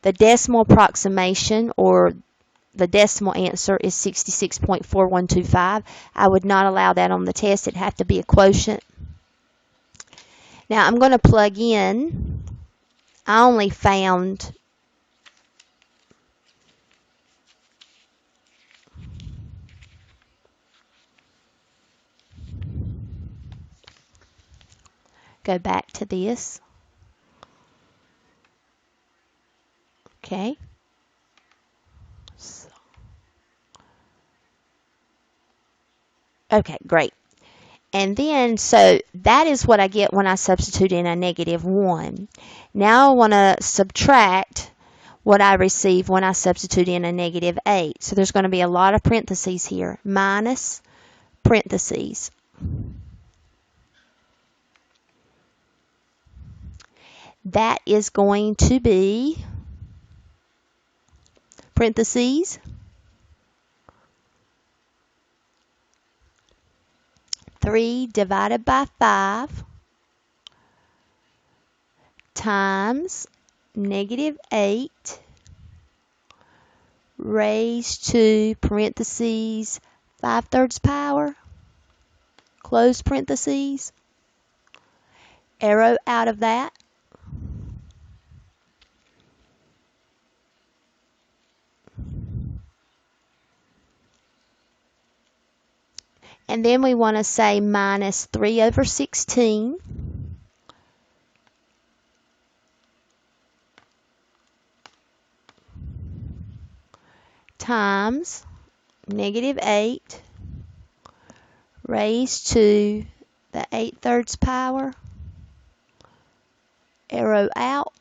The decimal approximation, or the decimal answer, is 66.4125. I would not allow that on the test. It'd have to be a quotient. Now I'm going to plug in. I only found go back to this. Okay. Okay, great. And then, so that is what I get when I substitute in a -1. Now I want to subtract what I receive when I substitute in a -8. So there's going to be a lot of parentheses here. Minus parentheses. That is going to be parentheses 3 divided by 5 times -8 raised to parentheses 5/3 power, close parentheses, arrow out of that. And then we want to say minus 3/16 times -8 raised to the 8/3 power, arrow out,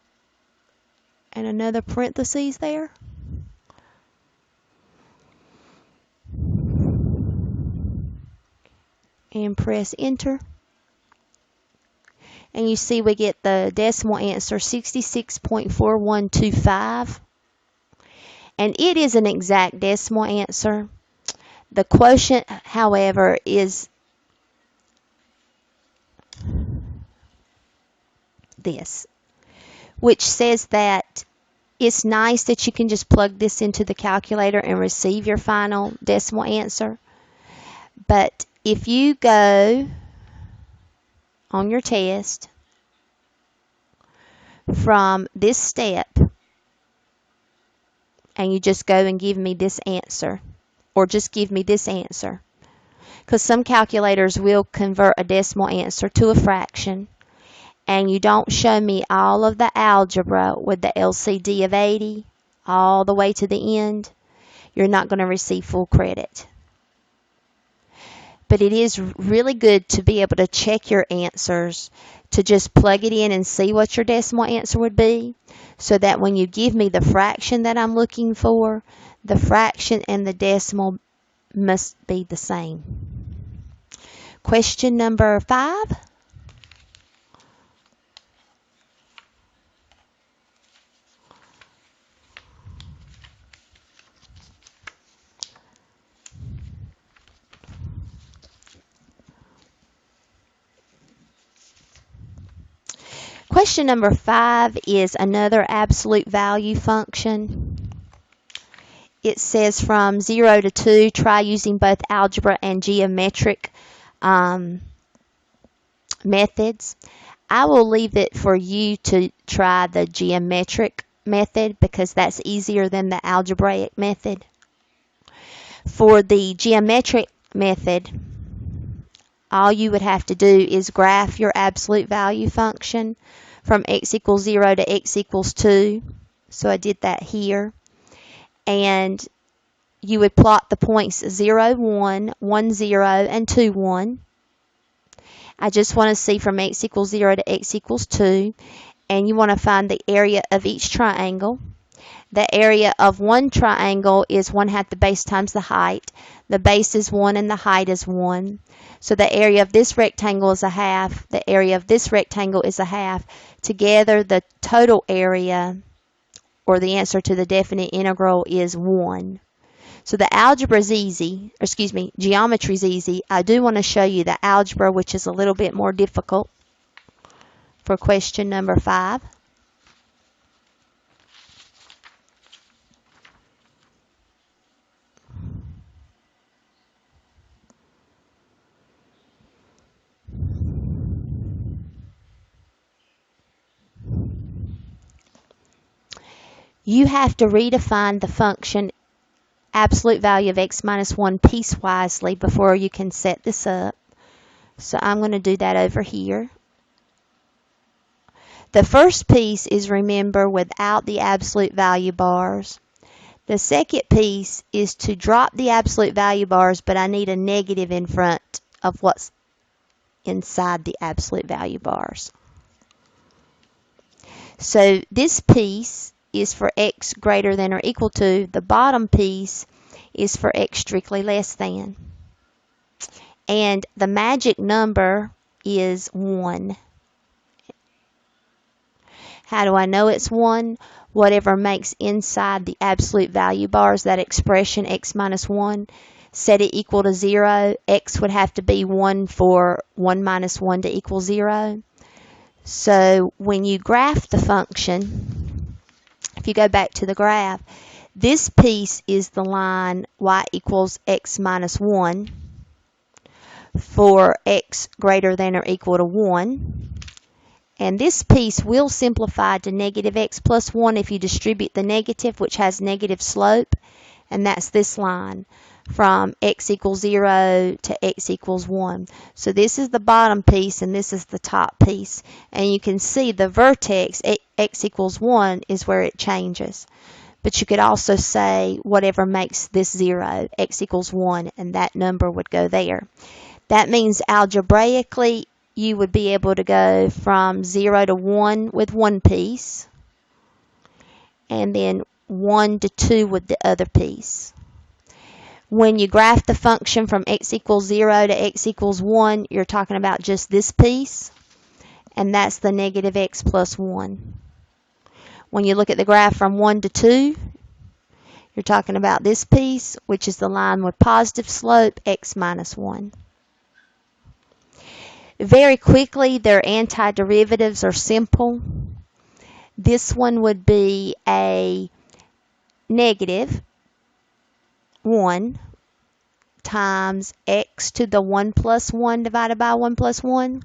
and another parentheses there. And press enter. And you see we get the decimal answer 66.4125. And it is an exact decimal answer. The quotient, however, is this, which says that it's nice that you can just plug this into the calculator and receive your final decimal answer. But if you go on your test from this step and you just go and give me this answer, or just give me this answer, because some calculators will convert a decimal answer to a fraction, and you don't show me all of the algebra with the LCD of 80 all the way to the end, you're not going to receive full credit. But it is really good to be able to check your answers, to just plug it in and see what your decimal answer would be, so that when you give me the fraction that I'm looking for, the fraction and the decimal must be the same. Question number 5. Question number 5 is another absolute value function. It says from 0 to 2, try using both algebra and geometric methods. I will leave it for you to try the geometric method because that's easier than the algebraic method. For the geometric method, all you would have to do is graph your absolute value function from x equals 0 to x equals 2. So I did that here. And you would plot the points 0, 1, 1, 0, and 2, 1. I just want to see from x equals 0 to x equals 2. And you want to find the area of each triangle. The area of one triangle is 1/2 the base times the height. The base is 1 and the height is 1. So the area of this rectangle is 1/2. The area of this rectangle is 1/2. Together, the total area, or the answer to the definite integral is 1. So the algebra is easy, or excuse me, geometry is easy. I do want to show you the algebra, which is a little bit more difficult for question number 5. You have to redefine the function absolute value of x minus 1 piecewisely before you can set this up. So I'm going to do that over here. The first piece is, remember, without the absolute value bars. The second piece is to drop the absolute value bars, but I need a negative in front of what's inside the absolute value bars. So this piece is for x greater than or equal to. The bottom piece is for x strictly less than. And the magic number is 1. How do I know it's 1? Whatever makes inside the absolute value bars, that expression x minus 1, set it equal to 0. X would have to be 1 for 1 minus 1 to equal 0. So when you graph the function, if you go back to the graph, this piece is the line y equals x minus 1 for x greater than or equal to 1. And this piece will simplify to negative x plus 1 if you distribute the negative, which has negative slope. And that's this line from x equals 0 to x equals 1. So this is the bottom piece and this is the top piece. And you can see the vertex, x equals 1, is where it changes. But you could also say whatever makes this 0, x equals 1, and that number would go there. That means algebraically you would be able to go from 0 to 1 with one piece, and then 1 to 2 with the other piece. When you graph the function from x equals 0 to x equals 1, you're talking about just this piece, and that's the negative x plus 1. When you look at the graph from 1 to 2, you're talking about this piece, which is the line with positive slope, x minus 1. Very quickly, their antiderivatives are simple. This one would be a negative 1 times x to the 1 plus 1 divided by 1 plus 1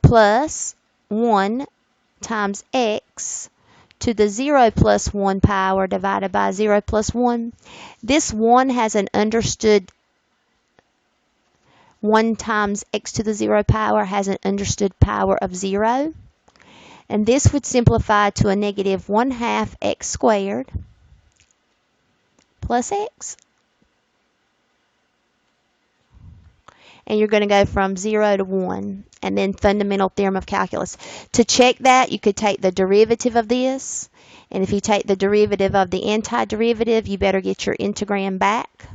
plus 1 times x to the 0 plus 1 power divided by 0 plus 1. This 1 has an understood 1 times x to the 0 power has an understood power of 0. And this would simplify to a negative 1/2 x squared plus x. And you're going to go from 0 to 1, and then fundamental theorem of calculus. To check that, you could take the derivative of this, and if you take the derivative of the antiderivative, you better get your integral back.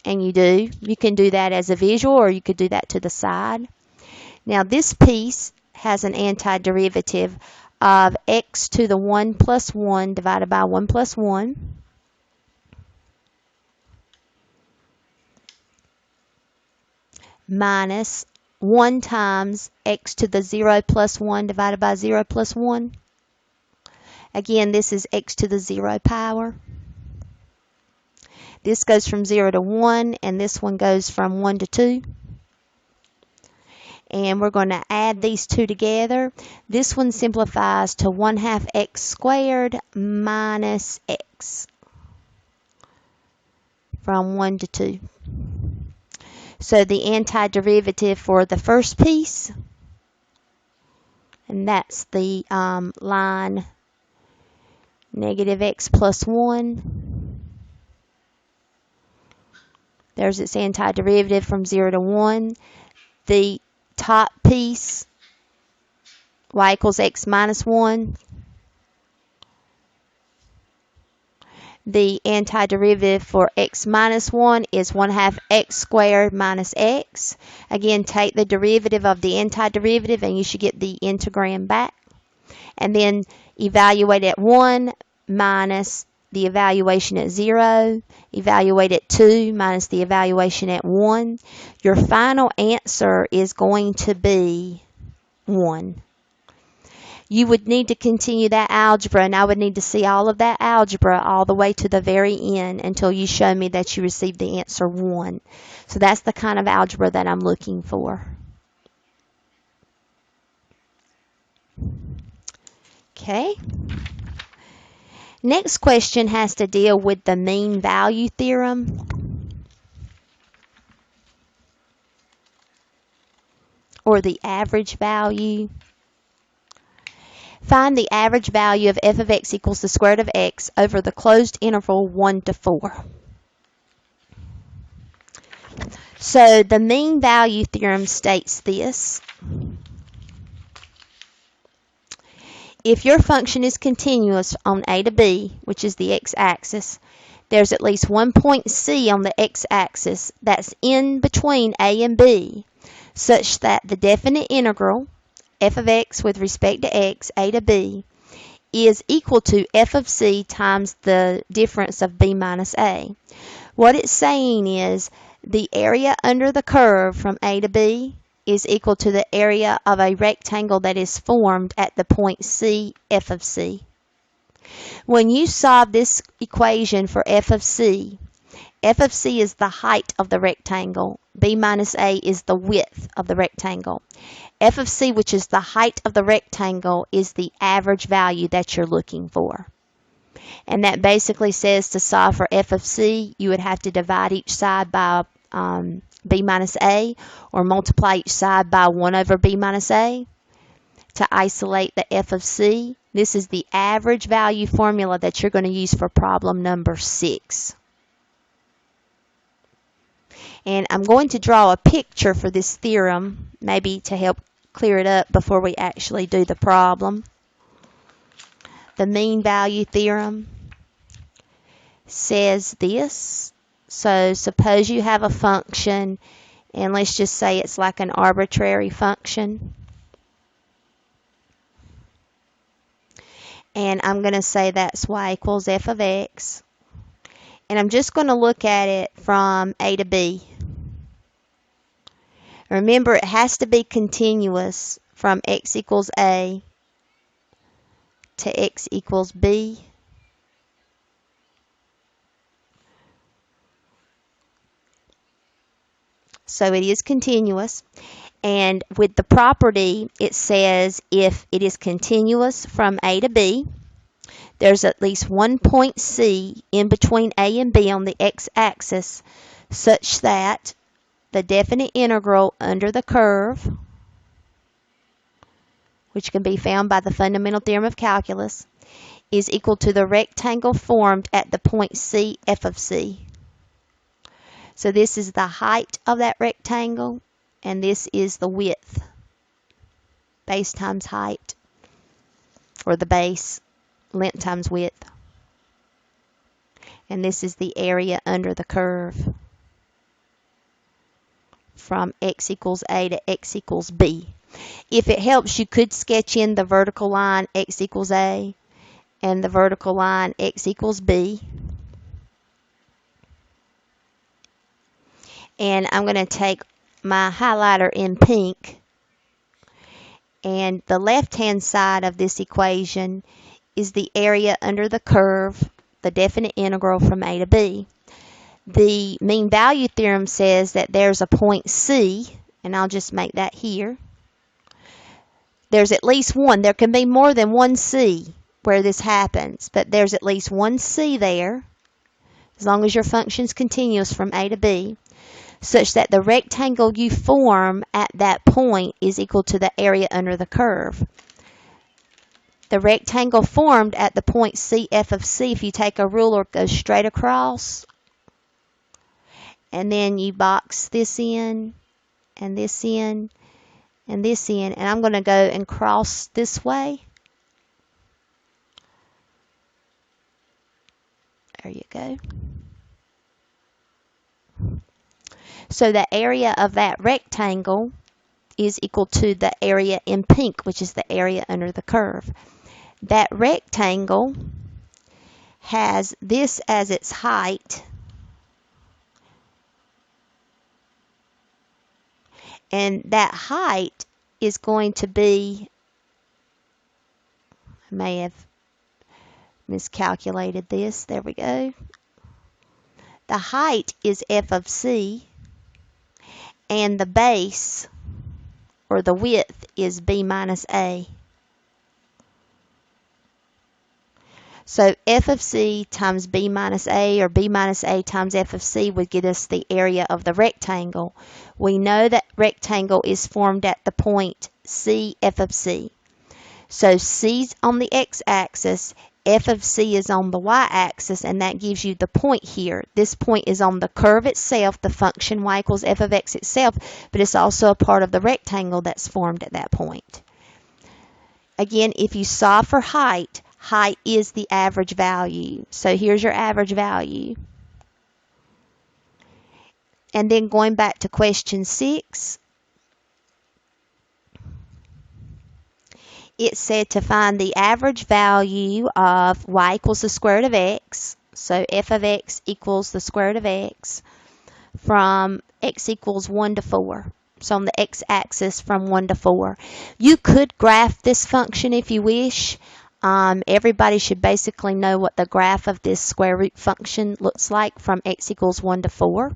And you do. You can do that as a visual, or you could do that to the side. Now this piece has an antiderivative of x to the 1 plus 1 divided by 1 plus 1 minus 1 times x to the 0 plus 1 divided by 0 plus 1. Again, this is x to the 0 power. This goes from 0 to 1, and this one goes from 1 to 2. And we're going to add these two together. This one simplifies to 1/2 x squared minus x from 1 to 2. So the antiderivative for the first piece, and that's the line negative x plus 1. There's its antiderivative from 0 to 1. The top piece, y equals x minus 1. The antiderivative for x minus 1 is 1/2 x squared minus x. Again, take the derivative of the antiderivative and you should get the integral back. And then evaluate at 1 minus the evaluation at 0, evaluate at 2 minus the evaluation at 1. Your final answer is going to be 1. You would need to continue that algebra, and I would need to see all of that algebra all the way to the very end until you show me that you received the answer 1. So that's the kind of algebra that I'm looking for. Okay. Next question has to deal with the mean value theorem, or the average value. Find the average value of f of x equals the square root of x over the closed interval 1 to 4. So the mean value theorem states this. If your function is continuous on a to b, which is the x-axis, there's at least one point C on the x-axis that's in between a and b, such that the definite integral, f of x with respect to x, a to b, is equal to f of c times the difference of b minus a. What it's saying is the area under the curve from a to b is equal to the area of a rectangle that is formed at the point C, f of c. When you solve this equation for f of c is the height of the rectangle. B minus a is the width of the rectangle. F of c, which is the height of the rectangle, is the average value that you're looking for. And that basically says to solve for f of c, you would have to divide each side by b minus a, or multiply each side by 1 over b minus a to isolate the f of c. This is the average value formula that you're going to use for problem number 6. And I'm going to draw a picture for this theorem, maybe to help clear it up before we actually do the problem. The mean value theorem says this. So suppose you have a function, and let's just say it's like an arbitrary function. And I'm going to say that's y equals f of x. And I'm just going to look at it from a to b. Remember, it has to be continuous from x equals a to x equals b. So it is continuous. And with the property, it says if it is continuous from a to b, there's at least one point C in between a and b on the x-axis, such that the definite integral under the curve, which can be found by the fundamental theorem of calculus, is equal to the rectangle formed at the point C, f of c. So this is the height of that rectangle, and this is the width. Base times height, or the base, length times width. And this is the area under the curve from x equals a to x equals b. If it helps, you could sketch in the vertical line x equals a and the vertical line x equals b. And I'm going to take my highlighter in pink, and the left-hand side of this equation is the area under the curve, the definite integral from a to b. The mean value theorem says that there's a point C, and I'll just make that here. There's at least one. There can be more than one C where this happens, but there's at least one C there, as long as your function's continuous from a to b, such that the rectangle you form at that point is equal to the area under the curve. The rectangle formed at the point C, f of c, if you take a ruler, goes straight across, and then you box this in, and this in, and this in, and I'm going to go and cross this way. There you go. So the area of that rectangle is equal to the area in pink, which is the area under the curve. That rectangle has this as its height, and that height is going to be, I may have miscalculated this, there we go. The height is f of c, and the base, or the width, is b minus a. So f of c times b minus a, or b minus a times f of c, would get us the area of the rectangle. We know that rectangle is formed at the point c, f of c. So c's on the x-axis, f of c is on the y-axis, and that gives you the point here. This point is on the curve itself, the function y equals f of x itself, but it's also a part of the rectangle that's formed at that point. Again, if you solve for height, height is the average value. So here's your average value. And then going back to question 6, it said to find the average value of y equals the square root of x. So f of x equals the square root of x from x equals 1 to 4. So on the x-axis from 1 to 4. You could graph this function if you wish. Everybody should basically know what the graph of this square root function looks like from x equals 1 to 4.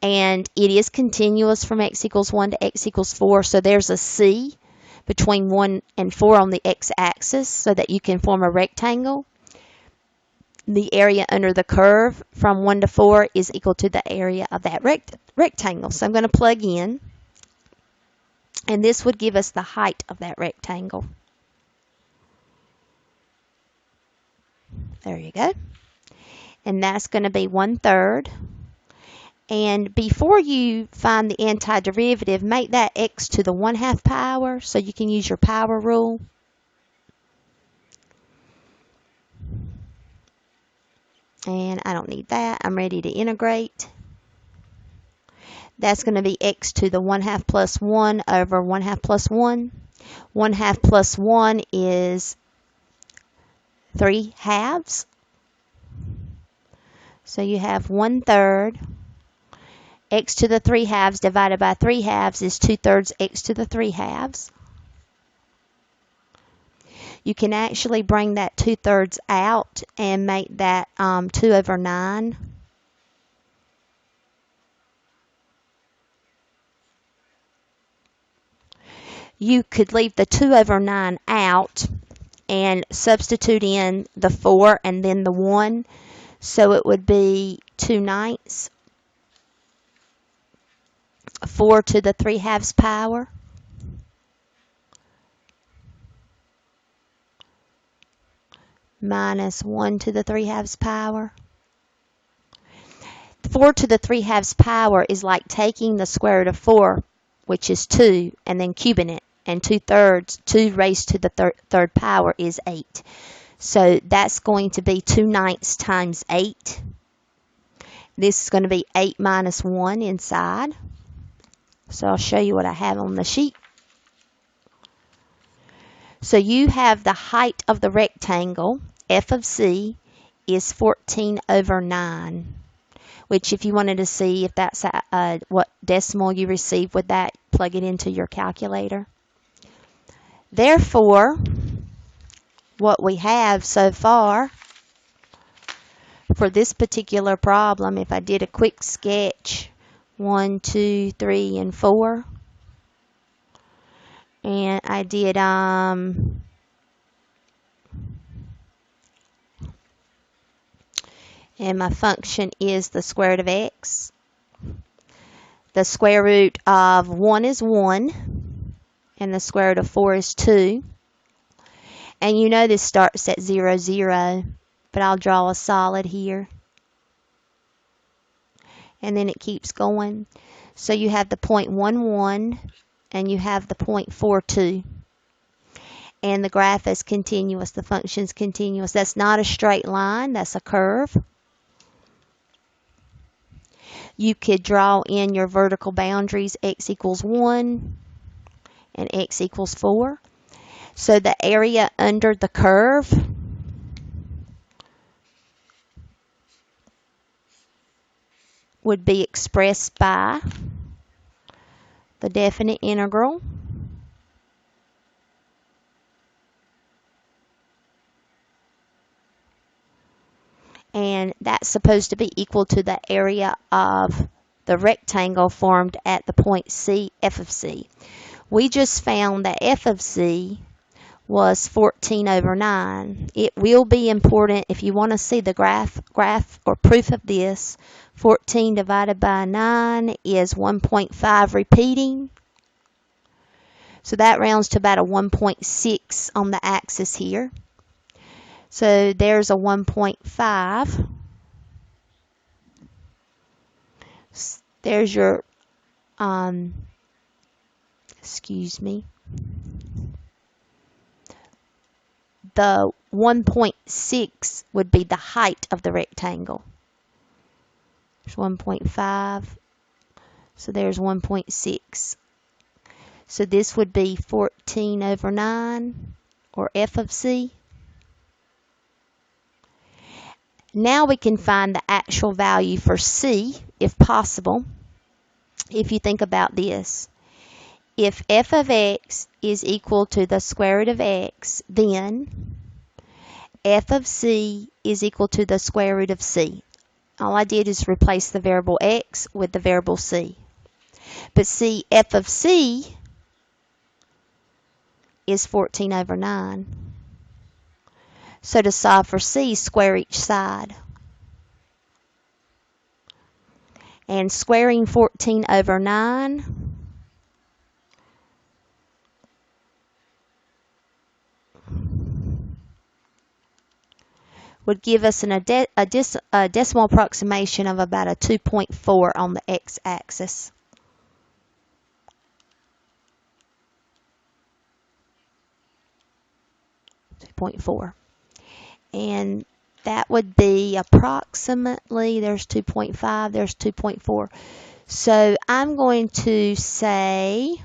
And it is continuous from x equals 1 to x equals 4. So there's a c between 1 and 4 on the x-axis so that you can form a rectangle. The area under the curve from 1 to 4 is equal to the area of that rectangle. So I'm going to plug in, and this would give us the height of that rectangle. There you go. And that's going to be 1/3. And before you find the antiderivative, make that x to the 1/2 power so you can use your power rule. And I don't need that. I'm ready to integrate. That's going to be x to the 1/2 plus 1 over 1/2 plus 1. 1/2 plus 1 is 3/2. So you have 1/3. X to the 3/2 divided by 3/2 is 2/3 x to the 3/2. You can actually bring that 2/3 out and make that 2 over 9. You could leave the 2 over 9 out and substitute in the 4 and then the 1. So it would be 2/9. 4 to the 3/2 power. Minus 1 to the 3/2 power. 4 to the 3/2 power is like taking the square root of 4, which is 2, and then cubing it. And 2/3, 2 raised to the third power is 8. So that's going to be 2/9 times 8. This is going to be 8 minus 1 inside. So I'll show you what I have on the sheet. So you have the height of the rectangle, f of c, is 14 over 9, which if you wanted to see if that's what decimal you received with that, plug it into your calculator. Therefore, what we have so far for this particular problem, if I did a quick sketch, 1, 2, 3, and 4. And I did and my function is the square root of x. The square root of 1 is 1, and the square root of 4 is 2. And you know this starts at 0, 0, but I'll draw a solid here. And then it keeps going. So you have the point 1, 1, and you have the point 4, 2. And the graph is continuous. The function is continuous. That's not a straight line. That's a curve. You could draw in your vertical boundaries. X equals 1, and x equals 4. So the area under the curve would be expressed by the definite integral and that's supposed to be equal to the area of the rectangle formed at the point C, f of c. We just found that f of c was 14 over 9. It will be important if you want to see the graph or proof of this. 14 divided by 9 is 1.5 repeating. So that rounds to about a 1.6 on the axis here. So there's a 1.5. There's your, excuse me, the 1.6 would be the height of the rectangle. There's 1.5. So there's 1.6. So this would be 14 over 9, or f of c. Now we can find the actual value for c, if possible. If you think about this, if f of x is equal to the square root of x, then f of c is equal to the square root of c. All I did is replace the variable x with the variable c. But see, f of c is 14 over 9. So to solve for c, square each side. And squaring 14 over 9 would give us a decimal approximation of about a 2.4 on the x-axis. And that would be approximately, there's 2.5, there's 2.4. So I'm going to say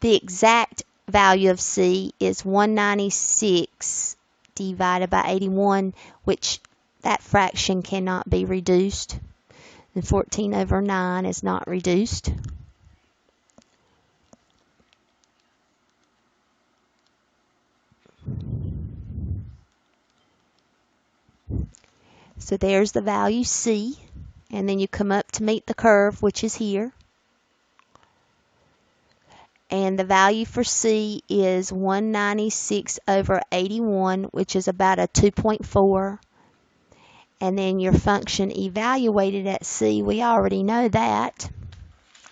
the exact value of c is 196 divided by 81, which that fraction cannot be reduced. And 14 over 9 is not reduced. So there's the value c, and then you come up to meet the curve, which is here. And the value for c is 196 over 81, which is about a 2.4. And then your function evaluated at c, we already know that,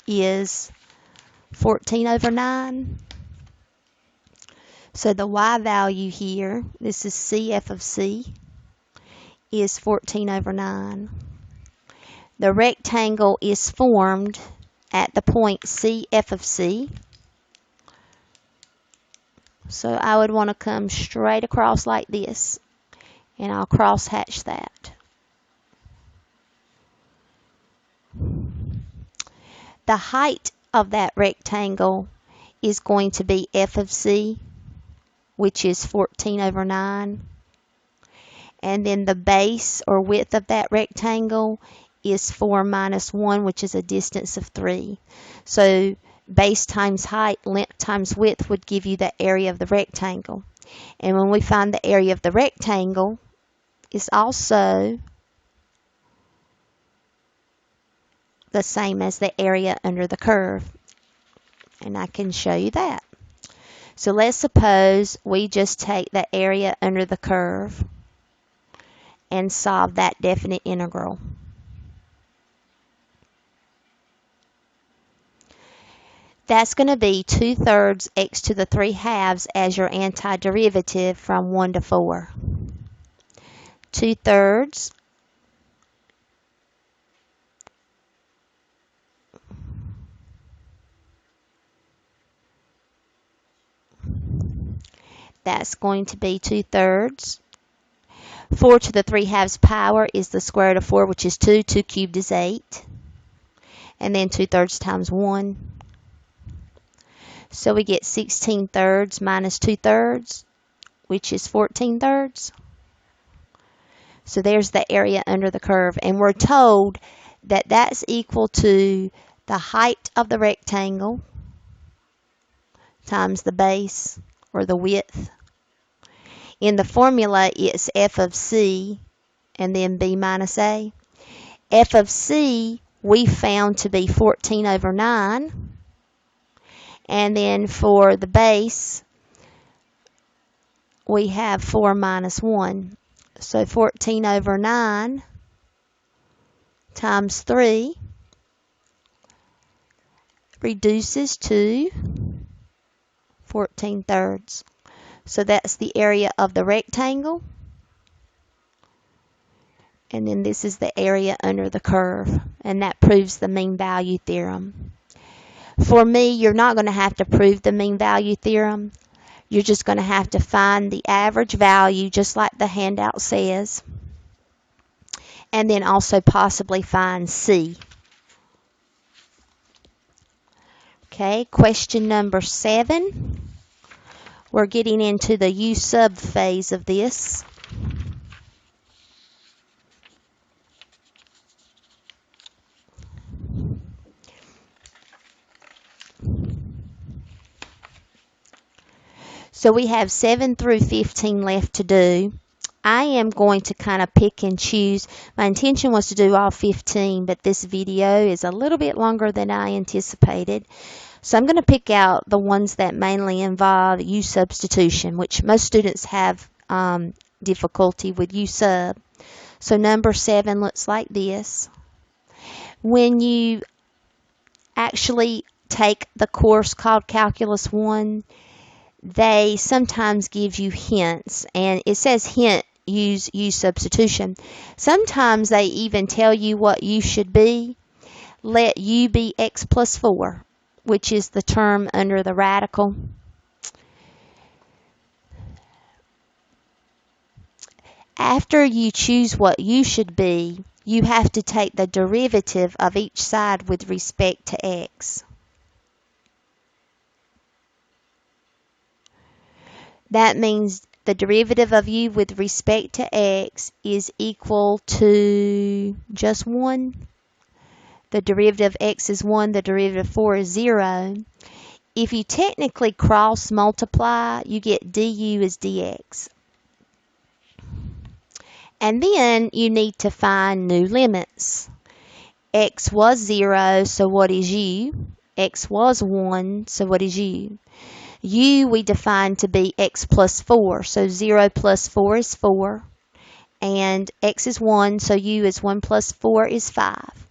is 14 over 9. So the y value here, this is c f of c, is 14 over 9. The rectangle is formed at the point C, f of c. So I would want to come straight across like this, and I'll cross hatch that. The height of that rectangle is going to be f of c, which is 14 over 9. And then the base or width of that rectangle is 4 minus 1, which is a distance of 3. So base times height, length times width would give you the area of the rectangle. And when we find the area of the rectangle, it's also the same as the area under the curve. And I can show you that. So let's suppose we just take the area under the curve and solve that definite integral. That's going to be 2/3 x to the 3/2 as your antiderivative from 1 to 4. 2/3 that's going to be 2/3. 4 to the 3/2 power is the square root of 4, which is 2. 2 cubed is 8. And then 2/3 times 1. So we get 16 thirds minus 2 thirds, which is 14 thirds. So there's the area under the curve. And we're told that that's equal to the height of the rectangle times the base, or the width. In the formula, it's f of c and then b minus a. F of c we found to be 14 over 9. And then for the base, we have 4 minus 1. So 14 over 9 times 3 reduces to 14 thirds. So that's the area of the rectangle. And then this is the area under the curve. And that proves the mean value theorem. For me, you're not going to have to prove the mean value theorem. You're just going to have to find the average value, just like the handout says. And then also possibly find C. Okay, question number 7. We're getting into the U sub phase of this. So we have 7 through 15 left to do. I am going to kind of pick and choose. My intention was to do all 15, but this video is a little bit longer than I anticipated. So I'm going to pick out the ones that mainly involve U substitution, which most students have difficulty with U sub. So number 7 looks like this. When you actually take the course called Calculus 1, they sometimes give you hints, and it says hint, use U substitution. Sometimes they even tell you what U should be. Let U be x plus 4, which is the term under the radical. After you choose what U should be, you have to take the derivative of each side with respect to x. That means the derivative of U with respect to x is equal to just 1. The derivative of x is 1, the derivative of 4 is 0. If you technically cross multiply, you get du is dx. And then you need to find new limits. X was 0, so what is U? X was 1, so what is U? U we define to be x plus 4, so 0 plus 4 is 4. And x is 1, so U is 1 plus 4 is 5.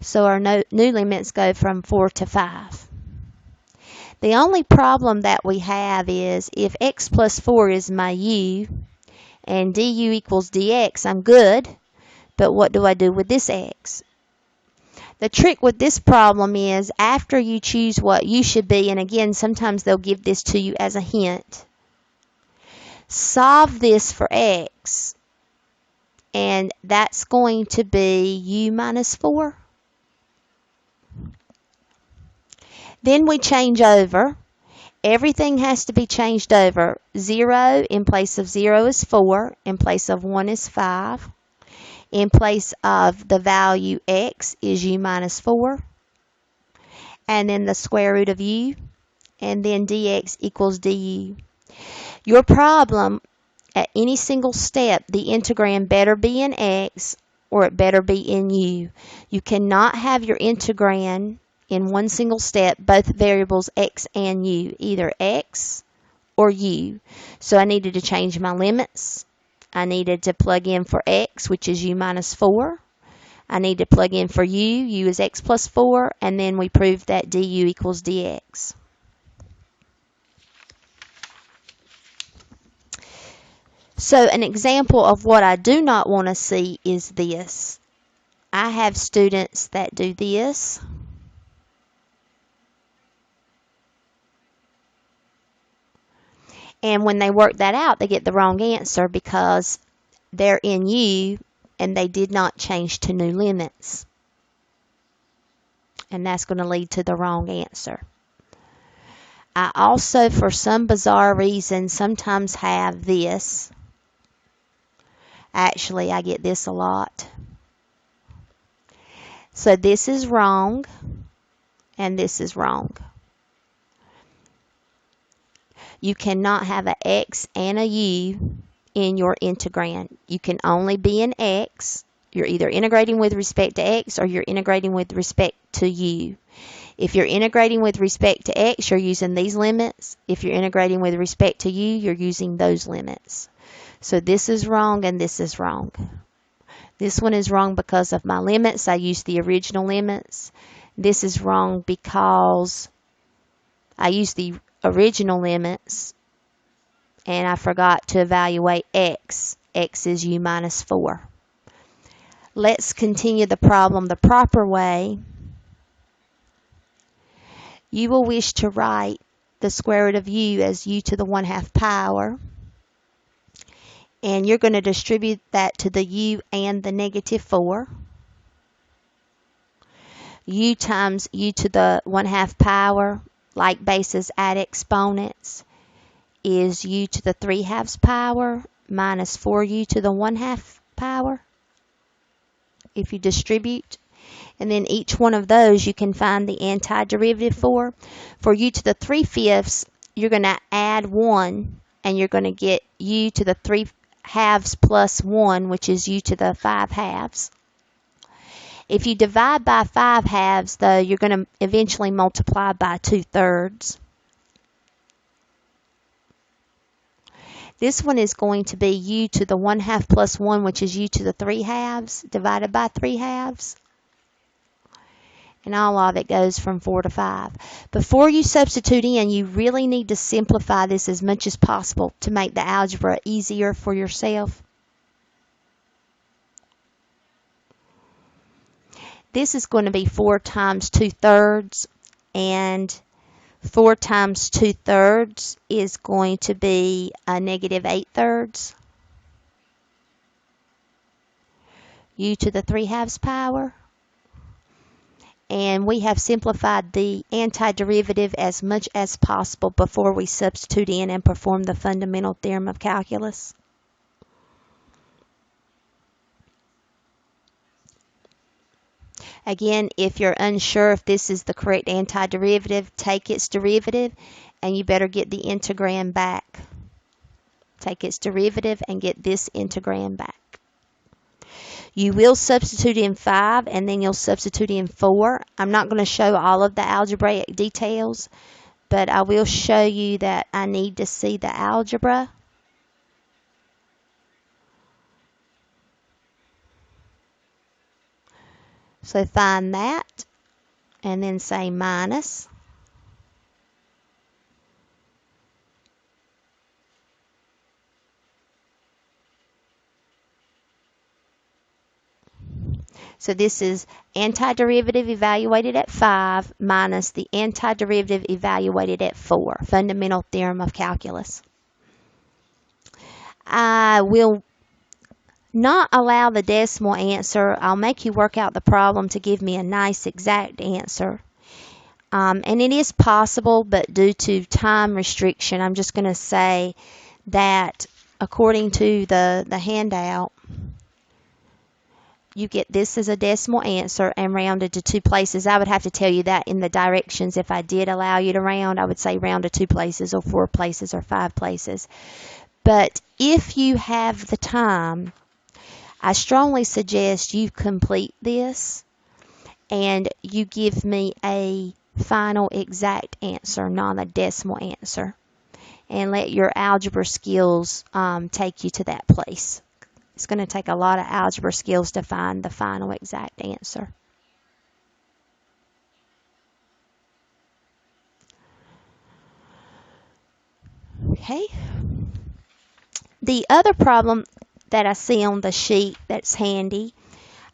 So our new limits go from 4 to 5. The only problem that we have is if x plus 4 is my U, and du equals dx, I'm good, but what do I do with this x? The trick with this problem is after you choose what U should be, and again, sometimes they'll give this to you as a hint, solve this for x, and that's going to be U minus 4. Then we change over. Everything has to be changed over. 0 in place of 0 is 4. In place of 1 is 5. In place of the value x is U minus 4. And then the square root of U. And then dx equals du. Your problem, at any single step, the integrand better be in x or it better be in U. You cannot have your integrand in one single step, both variables x and U, either x or U. So I needed to change my limits. I needed to plug in for x, which is U minus 4. I need to plug in for U. U is x plus 4, and then we proved that du equals dx. So an example of what I do not want to see is this. I have students that do this. And when they work that out, they get the wrong answer because they're in U and they did not change to new limits. And that's going to lead to the wrong answer. I also, for some bizarre reason, sometimes have this. Actually, I get this a lot. So this is wrong, and this is wrong. You cannot have an x and a u in your integrand. You can only be an x. You're either integrating with respect to x or you're integrating with respect to u. If you're integrating with respect to x, you're using these limits. If you're integrating with respect to u, you're using those limits. So this is wrong and this is wrong. This one is wrong because of my limits. I used the original limits. This is wrong because I used the original limits and I forgot to evaluate x. X is u minus 4. Let's continue the problem the proper way. You will wish to write the square root of u as u to the 1/2 power. And you're going to distribute that to the u and the negative 4. U times u to the 1/2 power, like bases add exponents, is u to the 3/2 power minus 4u to the 1/2 power. If you distribute, and then each one of those you can find the antiderivative for. For u to the 3/5, you're going to add 1, and you're going to get u to the 3/2 plus 1, which is u to the 5/2. If you divide by 5/2, though, you're going to eventually multiply by 2/3. This one is going to be u to the 1/2 plus 1, which is u to the 3/2, divided by 3/2. And all of it goes from 4 to 5. Before you substitute in, you really need to simplify this as much as possible to make the algebra easier for yourself. This is going to be 4 times 2/3, and 4 times 2/3 is going to be a negative 8/3. U to the 3/2 power. And we have simplified the antiderivative as much as possible before we substitute in and perform the fundamental theorem of calculus. Again, if you're unsure if this is the correct antiderivative, take its derivative and you better get the integrand back. Take its derivative and get this integrand back. You will substitute in 5 and then you'll substitute in 4. I'm not going to show all of the algebraic details, but I will show you that I need to see the algebra. So find that and then say minus. So this is antiderivative evaluated at 5 minus the antiderivative evaluated at 4. Fundamental theorem of calculus. I will not allow the decimal answer. I'll make you work out the problem to give me a nice exact answer. And it is possible, but due to time restriction, I'm just going to say that according to the handout, you get this as a decimal answer and rounded to 2 places. I would have to tell you that in the directions. If I did allow you to round, I would say round to 2 places or 4 places or 5 places. But if you have the time, I strongly suggest you complete this and you give me a final exact answer, not a decimal answer, and let your algebra skills take you to that place. It's going to take a lot of algebra skills to find the final exact answer. Okay. The other problem that I see on the sheet that's handy,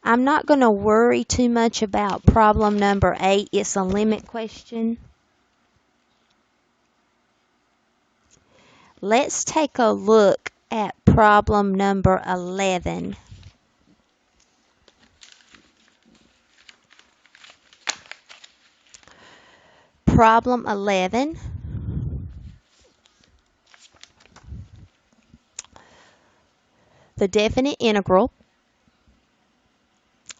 I'm not going to worry too much about problem number 8. It's a limit question. Let's take a look at problem number 11. Problem 11. the definite integral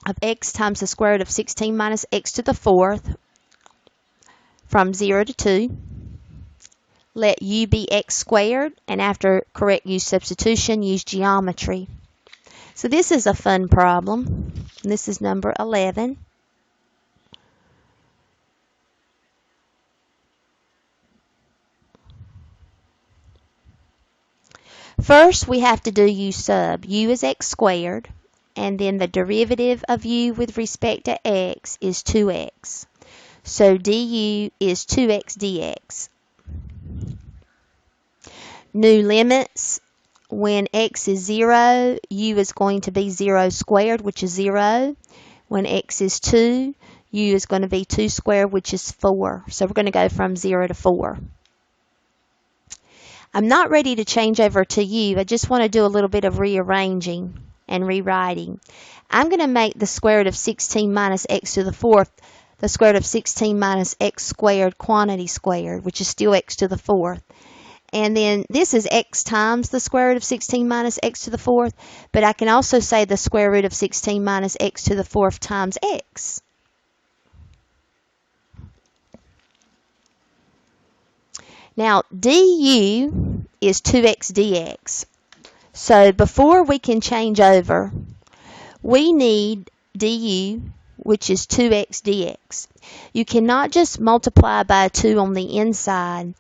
of x times the square root of 16 minus x to the fourth from 0 to 2. Let u be x squared, and after correct u substitution, use geometry. So this is a fun problem. This is number 11. First, we have to do u sub. U is x squared, and then the derivative of u with respect to x is 2x. So du is 2x dx. New limits. When x is 0, u is going to be 0 squared, which is 0. When x is 2, u is going to be 2 squared, which is 4. So we're going to go from 0 to 4. I'm not ready to change over to u. I just want to do a little bit of rearranging and rewriting. I'm going to make the square root of 16 minus x to the fourth the square root of 16 minus x squared quantity squared, which is still x to the fourth. And then this is x times the square root of 16 minus x to the fourth, but I can also say the square root of 16 minus x to the fourth times x. Now, du is 2x dx. So before we can change over, we need du, which is 2x dx. You cannot just multiply by 2 on the inside.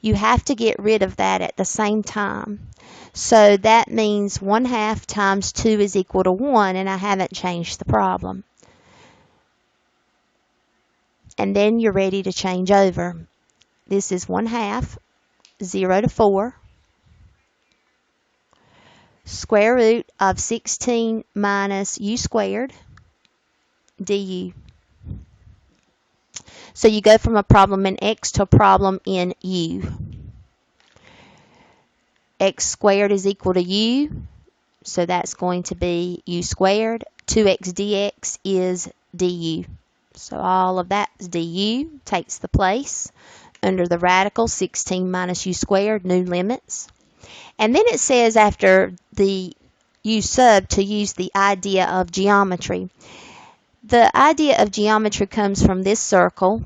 You have to get rid of that at the same time. So that means 1/2 times 2 is equal to 1, and I haven't changed the problem. And then you're ready to change over. This is 1/2, 0 to 4, square root of 16 minus u squared du. So you go from a problem in x to a problem in u. X squared is equal to u, so that's going to be u squared. 2x dx is du. So all of that is du, takes the place under the radical 16 minus u squared, new limits. And then it says after the u sub to use the idea of geometry. The idea of geometry comes from this circle,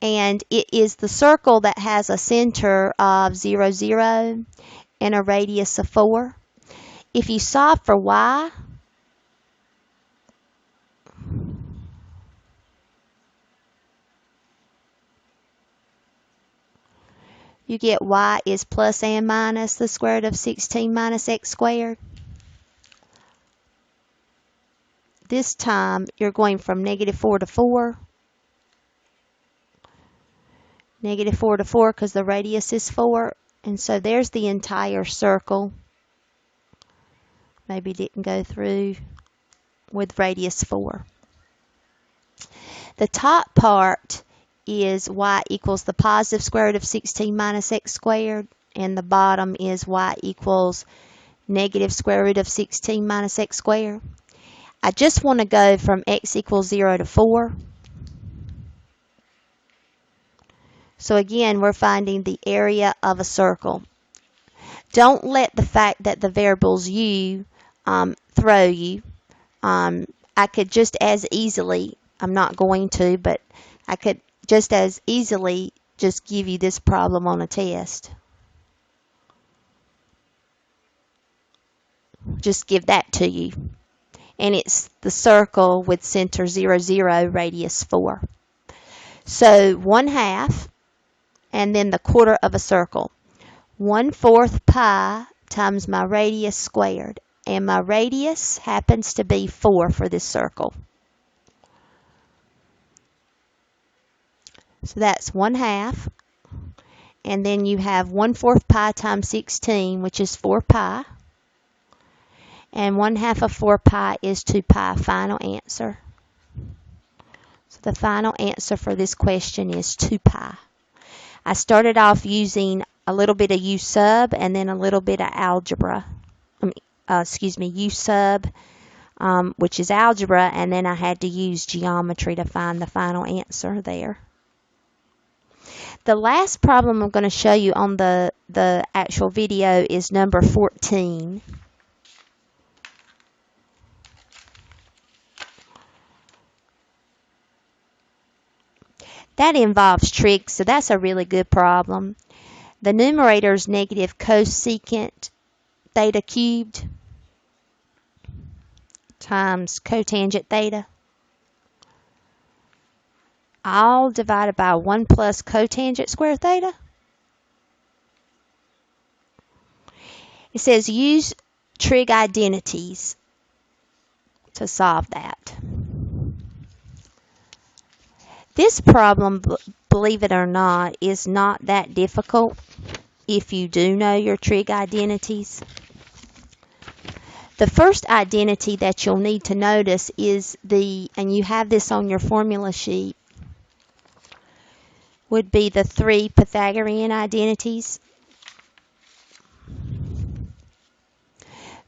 and it is the circle that has a center of 0, 0 and a radius of 4. If you solve for y, you get y is plus and minus the square root of 16 minus x squared. This time, you're going from -4 to 4. -4 to 4 because the radius is 4. And so there's the entire circle. Maybe didn't go through with radius 4. The top part is y equals the positive square root of 16 minus x squared. And the bottom is y equals negative square root of 16 minus x squared. I just want to go from x equals 0 to 4. So again, we're finding the area of a circle. Don't let the fact that the variable's u throw you. I could just as easily, I'm not going to, but I could just as easily just give you this problem on a test. Just give that to you. And it's the circle with center 0, 0, radius 4. So 1/2, and then the quarter of a circle. 1/4 pi times my radius squared. And my radius happens to be 4 for this circle. So that's 1/2. And then you have 1/4 pi times 16, which is 4 pi. And 1/2 of 4 pi is 2 pi. Final answer. So the final answer for this question is 2 pi. I started off using a little bit of u sub and then a little bit of algebra. U sub, which is algebra, and then I had to use geometry to find the final answer there. The last problem I'm going to show you on the actual video is number 14. That involves trig, so that's a really good problem. The numerator is negative cosecant theta cubed times cotangent theta, all divided by 1 plus cotangent square theta. It says use trig identities to solve that. This problem, believe it or not, is not that difficult if you do know your trig identities. The first identity that you'll need to notice is and you have this on your formula sheet, would be the 3 Pythagorean identities.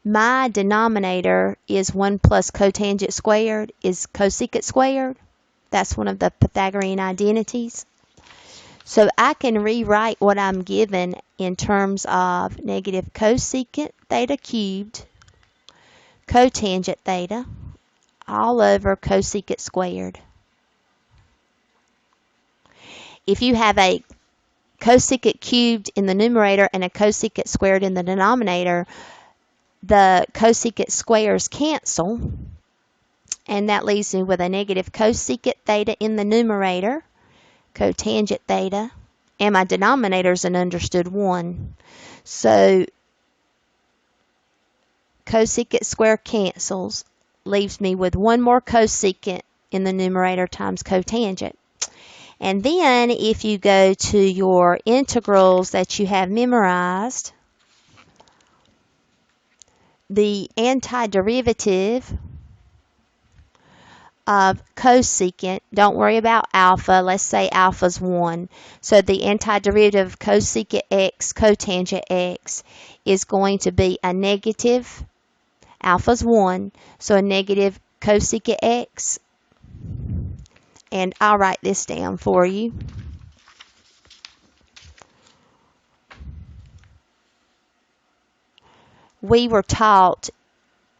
My denominator is 1 plus cotangent squared is cosecant squared. That's one of the Pythagorean identities. So I can rewrite what I'm given in terms of negative cosecant theta cubed cotangent theta all over cosecant squared. If you have a cosecant cubed in the numerator and a cosecant squared in the denominator, the cosecant squares cancel, and that leaves me with a negative cosecant theta in the numerator, cotangent theta, and my denominator is an understood 1. So cosecant square cancels, leaves me with 1 more cosecant in the numerator times cotangent. And then if you go to your integrals that you have memorized, the antiderivative of cosecant, don't worry about alpha, let's say alpha's 1. So the antiderivative of cosecant x, cotangent x, is going to be a negative, alpha's 1, so a negative cosecant x. And I'll write this down for you. We were taught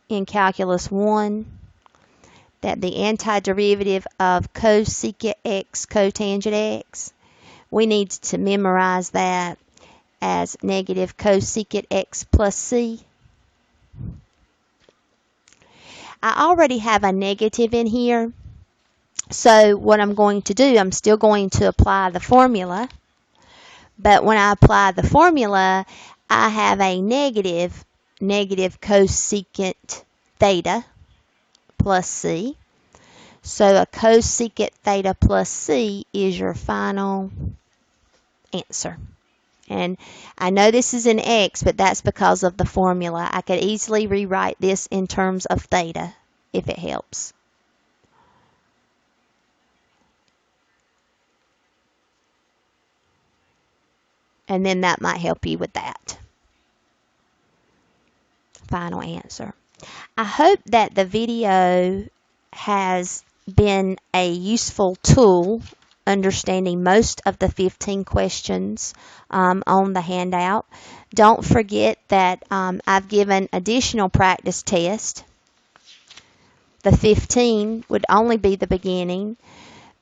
in Calculus 1 that the antiderivative of cosecant x, cotangent x, we need to memorize that as negative cosecant x plus c. I already have a negative in here. So what I'm going to do, I'm still going to apply the formula. But when I apply the formula, I have a negative cosecant theta plus c. So a cosecant theta plus c is your final answer. And I know this is an x, but that's because of the formula. I could easily rewrite this in terms of theta if it helps. And then that might help you with that final answer. I hope that the video has been a useful tool understanding most of the 15 questions on the handout. Don't forget that I've given additional practice tests. The 15 would only be the beginning,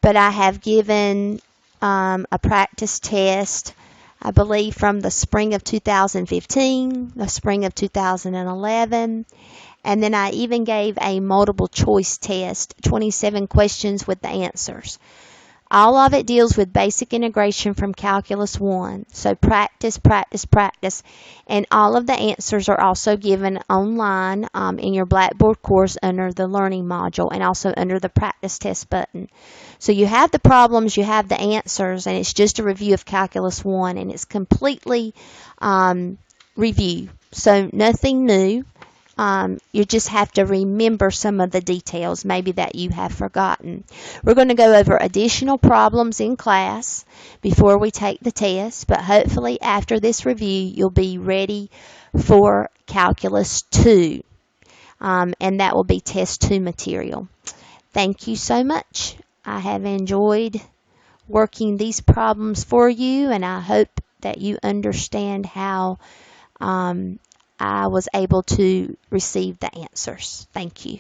but I have given a practice test, I believe, from the spring of 2015, the spring of 2011, and then I even gave a multiple choice test, 27 questions with the answers. All of it deals with basic integration from Calculus 1. So practice, practice, practice. And all of the answers are also given online in your Blackboard course under the Learning module and also under the Practice Test button. So you have the problems, you have the answers, and it's just a review of Calculus 1, and it's completely review. So nothing new. You just have to remember some of the details maybe that you have forgotten. We're going to go over additional problems in class before we take the test, but hopefully after this review you'll be ready for Calculus 2, and that will be Test 2 material. Thank you so much. I have enjoyed working these problems for you, and I hope that you understand how I was able to receive the answers. Thank you.